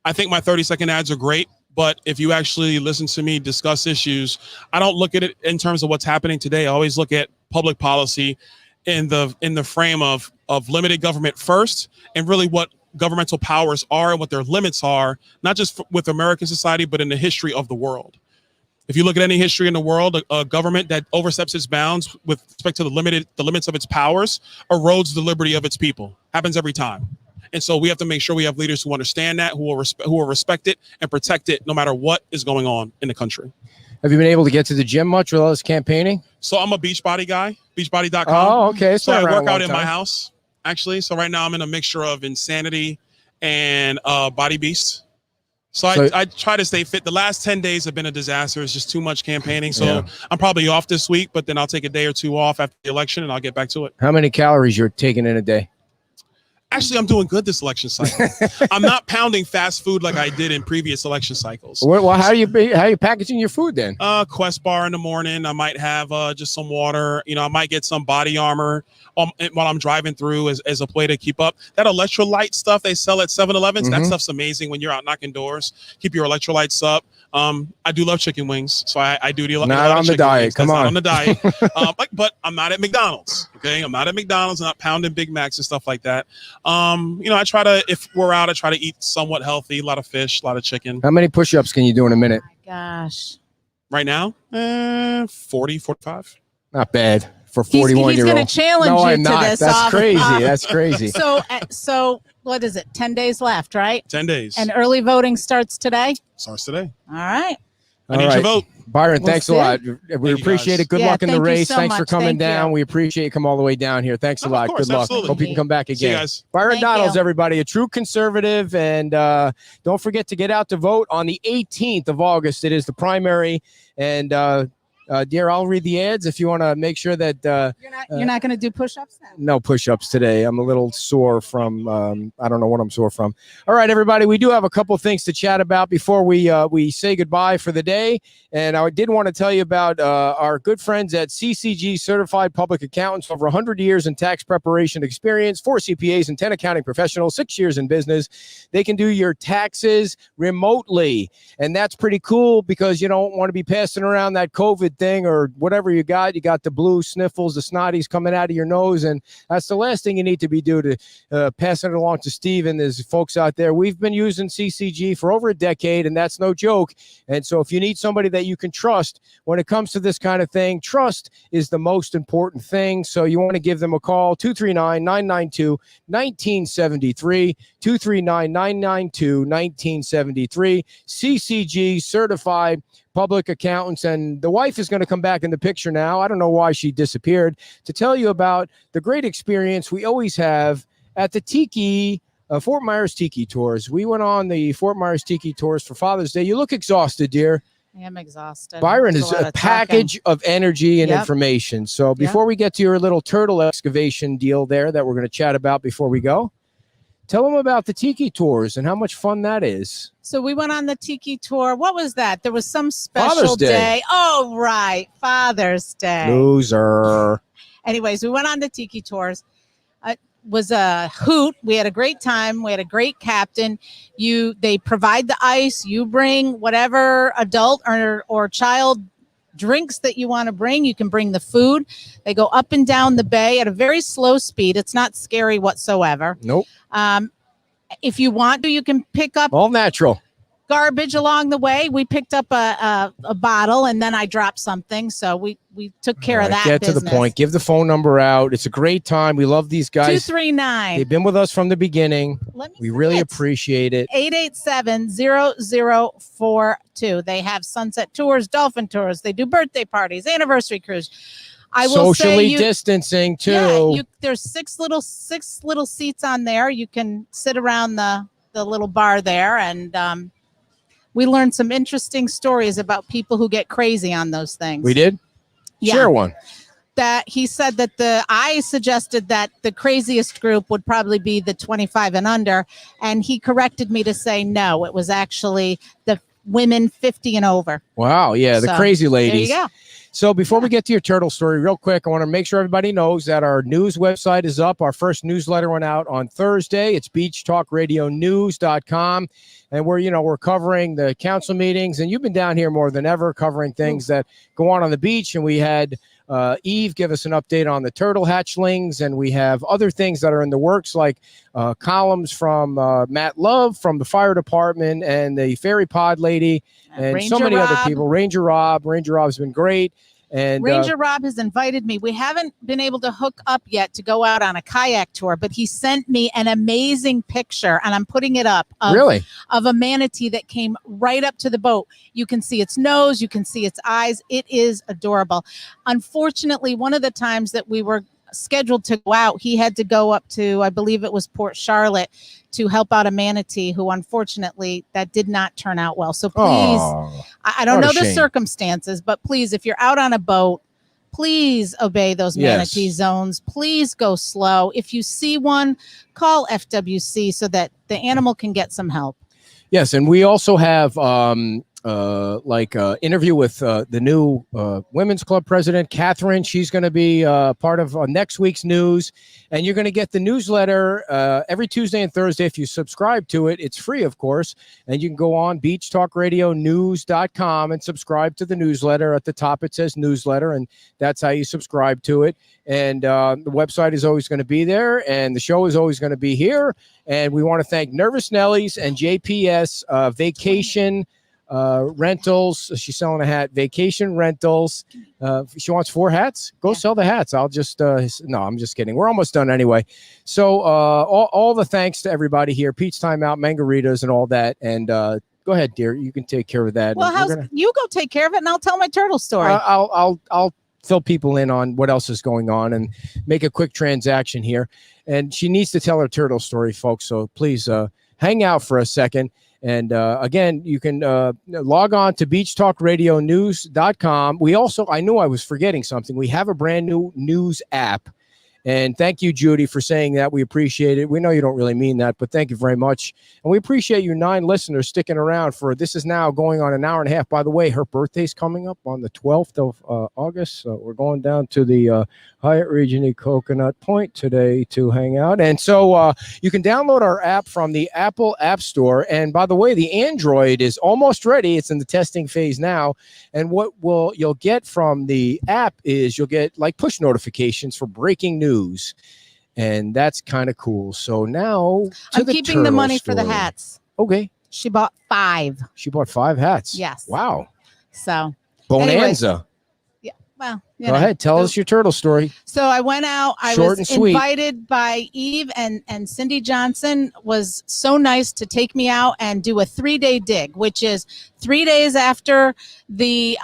I think my 30-second ads are great, but if you actually listen to me discuss issues, I don't look at it in terms of what's happening today. I always look at public policy in the frame of limited government first, and really what governmental powers are and what their limits are, not just with American society, but in the history of the world. If you look at any history in the world, a government that oversteps its bounds with respect to the limits of its powers erodes the liberty of its people. Happens every time. And so we have to make sure we have leaders who understand that, who will respect it and protect it no matter what is going on in the country. Have you been able to get to the gym much with all this campaigning? So I'm a Beachbody guy, beachbody.com. Oh, okay. So I been around work a out long in my time. house, actually. So right now I'm in a mixture of Insanity and Body Beast. So I try to stay fit. The last 10 days have been a disaster. It's just too much campaigning. So I'm probably off this week, but then I'll take a day or 2 off after the election and I'll get back to it. How many calories you're taking in a day? Actually, I'm doing good this election cycle. I'm not pounding fast food like I did in previous election cycles. Well, how are you packaging your food then? Quest bar in the morning. I might have just some water. You know, I might get some body armor while I'm driving through as a way to keep up. That electrolyte stuff they sell at 7-Elevens, that stuff's amazing when you're out knocking doors. Keep your electrolytes up. I do love chicken wings, so I do a lot of chicken diet. wings. Come on. Not on the diet. But I'm not at McDonald's. Okay, I'm not at McDonald's. I'm not pounding Big Macs and stuff like that. You know, I try to, if we're out, I try to eat somewhat healthy. A lot of fish, a lot of chicken. How many push-ups can you do in a minute? Gosh. Right now, 40, 45. Not bad for He's 41-year-old. going to challenge No, you I'm to not. this. That's crazy. That's crazy. So what is it? 10 days left, right? 10 days. And early voting starts today? Starts today. All right. I need your vote. Byron, We'll thanks see. a lot. We Thank you, appreciate guys. it. Good Yeah, luck in the thank you race. so Thanks for much. coming Thank down. you. We appreciate you come all the way down here. Thanks a Of lot. course, Good luck. absolutely. Hope you can come back See you again. guys. Byron Thank Donalds, you. everybody, a true conservative. And don't forget to get out to vote on the 18th of August. It is the primary. And dear, I'll read the ads if you want to make sure that You're not going to do push-ups then? no push-ups today. I'm a little sore from I don't know what I'm sore from. All right, everybody, we do have a couple things to chat about before we say goodbye for the day. And I did want to tell you about our good friends at CCG, Certified Public Accountants, over 100 years in tax preparation experience, 4 CPAs and 10 accounting professionals, 6 years in business. They can do your taxes remotely, and that's pretty cool because you don't want to be passing around that COVID thing or whatever you got. You got the blue sniffles, the snotties coming out of your nose, and that's the last thing you need to be doing to passing it along to Steve and there's folks out there. We've been using CCG for over a decade, and that's no joke. And so if you need somebody that you can trust when it comes to this kind of thing, trust is the most important thing. So you want to give them a call, 239-992-1973, 239-992-1973, CCG Certified Public Accountants. And the wife is going to come back in the picture now. I don't know why she disappeared, to tell you about the great experience we always have at the Tiki Fort Myers Tiki Tours. We went on the Fort Myers Tiki Tours for Father's Day. You look exhausted, dear. I am exhausted. Byron It's is lot a of package of energy and Yep. information. So before we get to your little turtle excavation deal there that we're going to chat about before we go, tell them about the Tiki Tours and how much fun that is. So we went on the Tiki tour. What was that? There was some special Father's Day. day. Oh, right. Father's Day. Loser. Anyways, we went on the Tiki tours. It was a hoot. We had a great time. We had a great captain. They provide the ice. You bring whatever adult or child drinks that you want to bring. You can bring the food. They go up and down the bay at a very slow speed. It's not scary whatsoever. Nope. If you want to, you can pick up All natural. garbage along the way. We picked up a bottle, and then I dropped something. So we took care of that. Get to the point. Give the phone number out. It's a great time. We love these guys. 239. They've been with us from the beginning. We really appreciate it. 887-0042. They have sunset tours, dolphin tours. They do birthday parties, anniversary cruise. I will Socially distancing too. Yeah, there's six little seats on there. You can sit around the little bar there, and we learned some interesting stories about people who get crazy on those things. We did? Yeah. Share one. That he said that I suggested that the craziest group would probably be the 25 and under, and he corrected me to say no, it was actually the women 50 and over. Wow, yeah, the crazy ladies. There you go. So before we get to your turtle story, real quick, I want to make sure everybody knows that our news website is up. Our first newsletter went out on Thursday. It's beachtalkradionews.com. And we're covering the council meetings. And you've been down here more than ever covering things that go on the beach. And we had Eve give us an update on the turtle hatchlings. And we have other things that are in the works, like columns from Matt Love from the fire department and the ferry pod lady. And Ranger so many Rob. other people. Ranger Rob's been great. And Ranger Rob has invited me. We haven't been able to hook up yet to go out on a kayak tour, but he sent me an amazing picture, and I'm putting it up of a manatee that came right up to the boat. You can see its nose, you can see its eyes. It is adorable. Unfortunately, one of the times that we were scheduled to go out, he had to go up to, I believe it was Port Charlotte, to help out a manatee who, unfortunately, that did not turn out well. So please, I don't know the circumstances, but please, if you're out on a boat, please obey those manatee zones. Please go slow. If you see one, call FWC so that the animal can get some help. Yes, and we also have interview with the new women's club president, Catherine. She's going to be part of next week's news, and you're going to get the newsletter every Tuesday and Thursday. If you subscribe to it, it's free, of course, and you can go on beachtalkradionews.com and subscribe to the newsletter. At the top, it says newsletter, and that's how you subscribe to it. And the website is always going to be there, and the show is always going to be here. And we want to thank Nervous Nellies and JPS Vacation Rentals. She's selling a hat. Vacation Rentals. She wants 4 hats. Go sell the hats. I'll just no, I'm just kidding. We're almost done anyway. So all the thanks to everybody here. Peach Timeout, Mangaritas, and all that. And go ahead, dear. You can take care of that. Well, you go take care of it, and I'll tell my turtle story. I'll fill people in on what else is going on and make a quick transaction here. And she needs to tell her turtle story, folks. So please hang out for a second. And again, you can log on to beachtalkradionews.com. We also, I knew I was forgetting something. We have a brand new news app. And thank you, Judy, for saying that. We appreciate it. We know you don't really mean that, but thank you very much. And we appreciate you 9 listeners sticking around for this is now going on an hour and a half. By the way, her birthday's coming up on the 12th of August. So we're going down to the Hyatt Regency Coconut Point today to hang out. And so you can download our app from the Apple App Store. And by the way, the Android is almost ready. It's in the testing phase now. And what you'll get from the app is you'll get like push notifications for breaking news. And that's kind of cool. So now I'm keeping the money for the hats. Okay. She bought 5. She bought 5 hats. Yes. Wow. So bonanza. Anyways, yeah. Well, go ahead. Tell us your turtle story. So I went out. I was invited by Eve and Cindy Johnson was so nice to take me out and do a 3-day dig, which is 3 days after the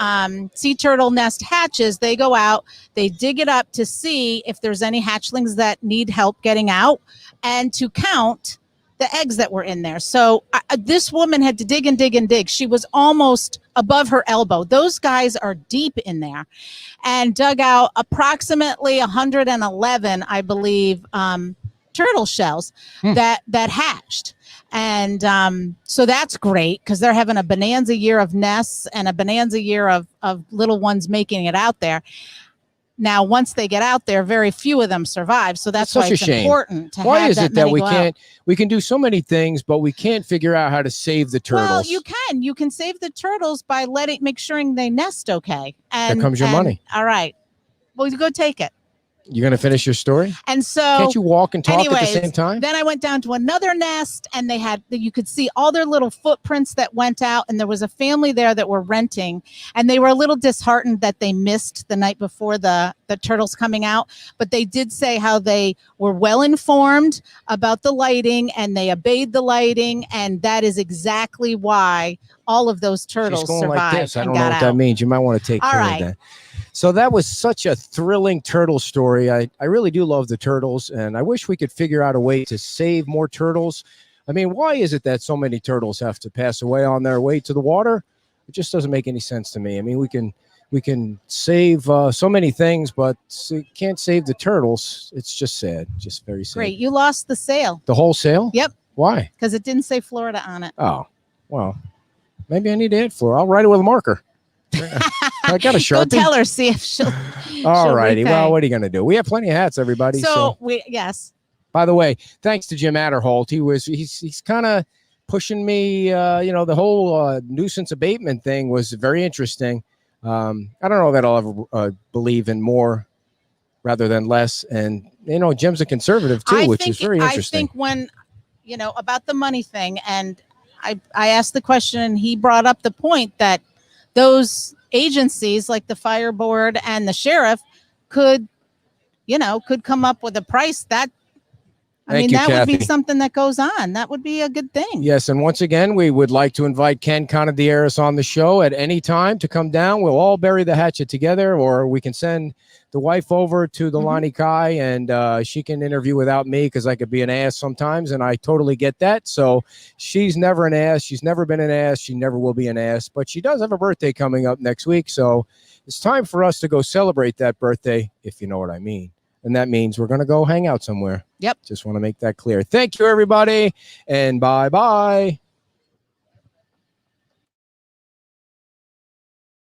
sea turtle nest hatches. They go out, they dig it up to see if there's any hatchlings that need help getting out and to count the eggs that were in there. So this woman had to dig and dig and dig. She was almost above her elbow. Those guys are deep in there, and dug out approximately 111, I believe, turtle shells that hatched. And so that's great because they're having a bonanza year of nests and a bonanza year of little ones making it out there. Now, once they get out there, very few of them survive. So that's why such a it's shame. important to Why have is that it that many we go out. can't? We can do so many things, but we can't figure out how to save the turtles. Well, you can. You can save the turtles by make sure they nest okay. And There comes your money. All right. Well, you go take it. You're going to finish your story? And so Can't you walk and talk at the anyways, same time? Then I went down to another nest, and you could see all their little footprints that went out. And there was a family there that were renting, and they were a little disheartened that they missed the night before the turtles coming out. But they did say how they were well informed about the lighting, and they obeyed the lighting. And that is exactly why all of those turtles She's going survived. like this. I and don't know got what out. that means. You might want to take All care right. of that. So that was such a thrilling turtle story. I really do love the turtles, and I wish we could figure out a way to save more turtles. I mean, why is it that so many turtles have to pass away on their way to the water? It just doesn't make any sense to me. I mean, we can save so many things, but can't save the turtles. It's just sad, just very sad. Great. You lost the sale. The whole sale? Yep. Why? Because it didn't say Florida on it. Oh, well, maybe I need to add Florida. I'll write it with a marker. I got a Sharpie. Go tell her, see if she'll. All righty. repay. Well, what are you going to do? We have plenty of hats, everybody. So yes. By the way, thanks to Jim Atterholdt. He's kind of pushing me. The whole nuisance abatement thing was very interesting. I don't know that I'll ever believe in more rather than less. And Jim's a conservative too, which is very interesting. I think when about the money thing, and I asked the question, and he brought up the point that those agencies like the fire board and the sheriff could come up with a price that would be Kathy. something that goes on. That would be a good thing. Yes, and once again, we would like to invite Ken Conadieris on the show at any time to come down. We'll all bury the hatchet together, or we can send the wife over to the Lonnie Kai, and she can interview without me because I could be an ass sometimes, and I totally get that. So she's never an ass. She's never been an ass. She never will be an ass, but she does have a birthday coming up next week. So it's time for us to go celebrate that birthday, if you know what I mean. And that means we're going to go hang out somewhere. Yep. Just want to make that clear. Thank you, everybody, and bye-bye.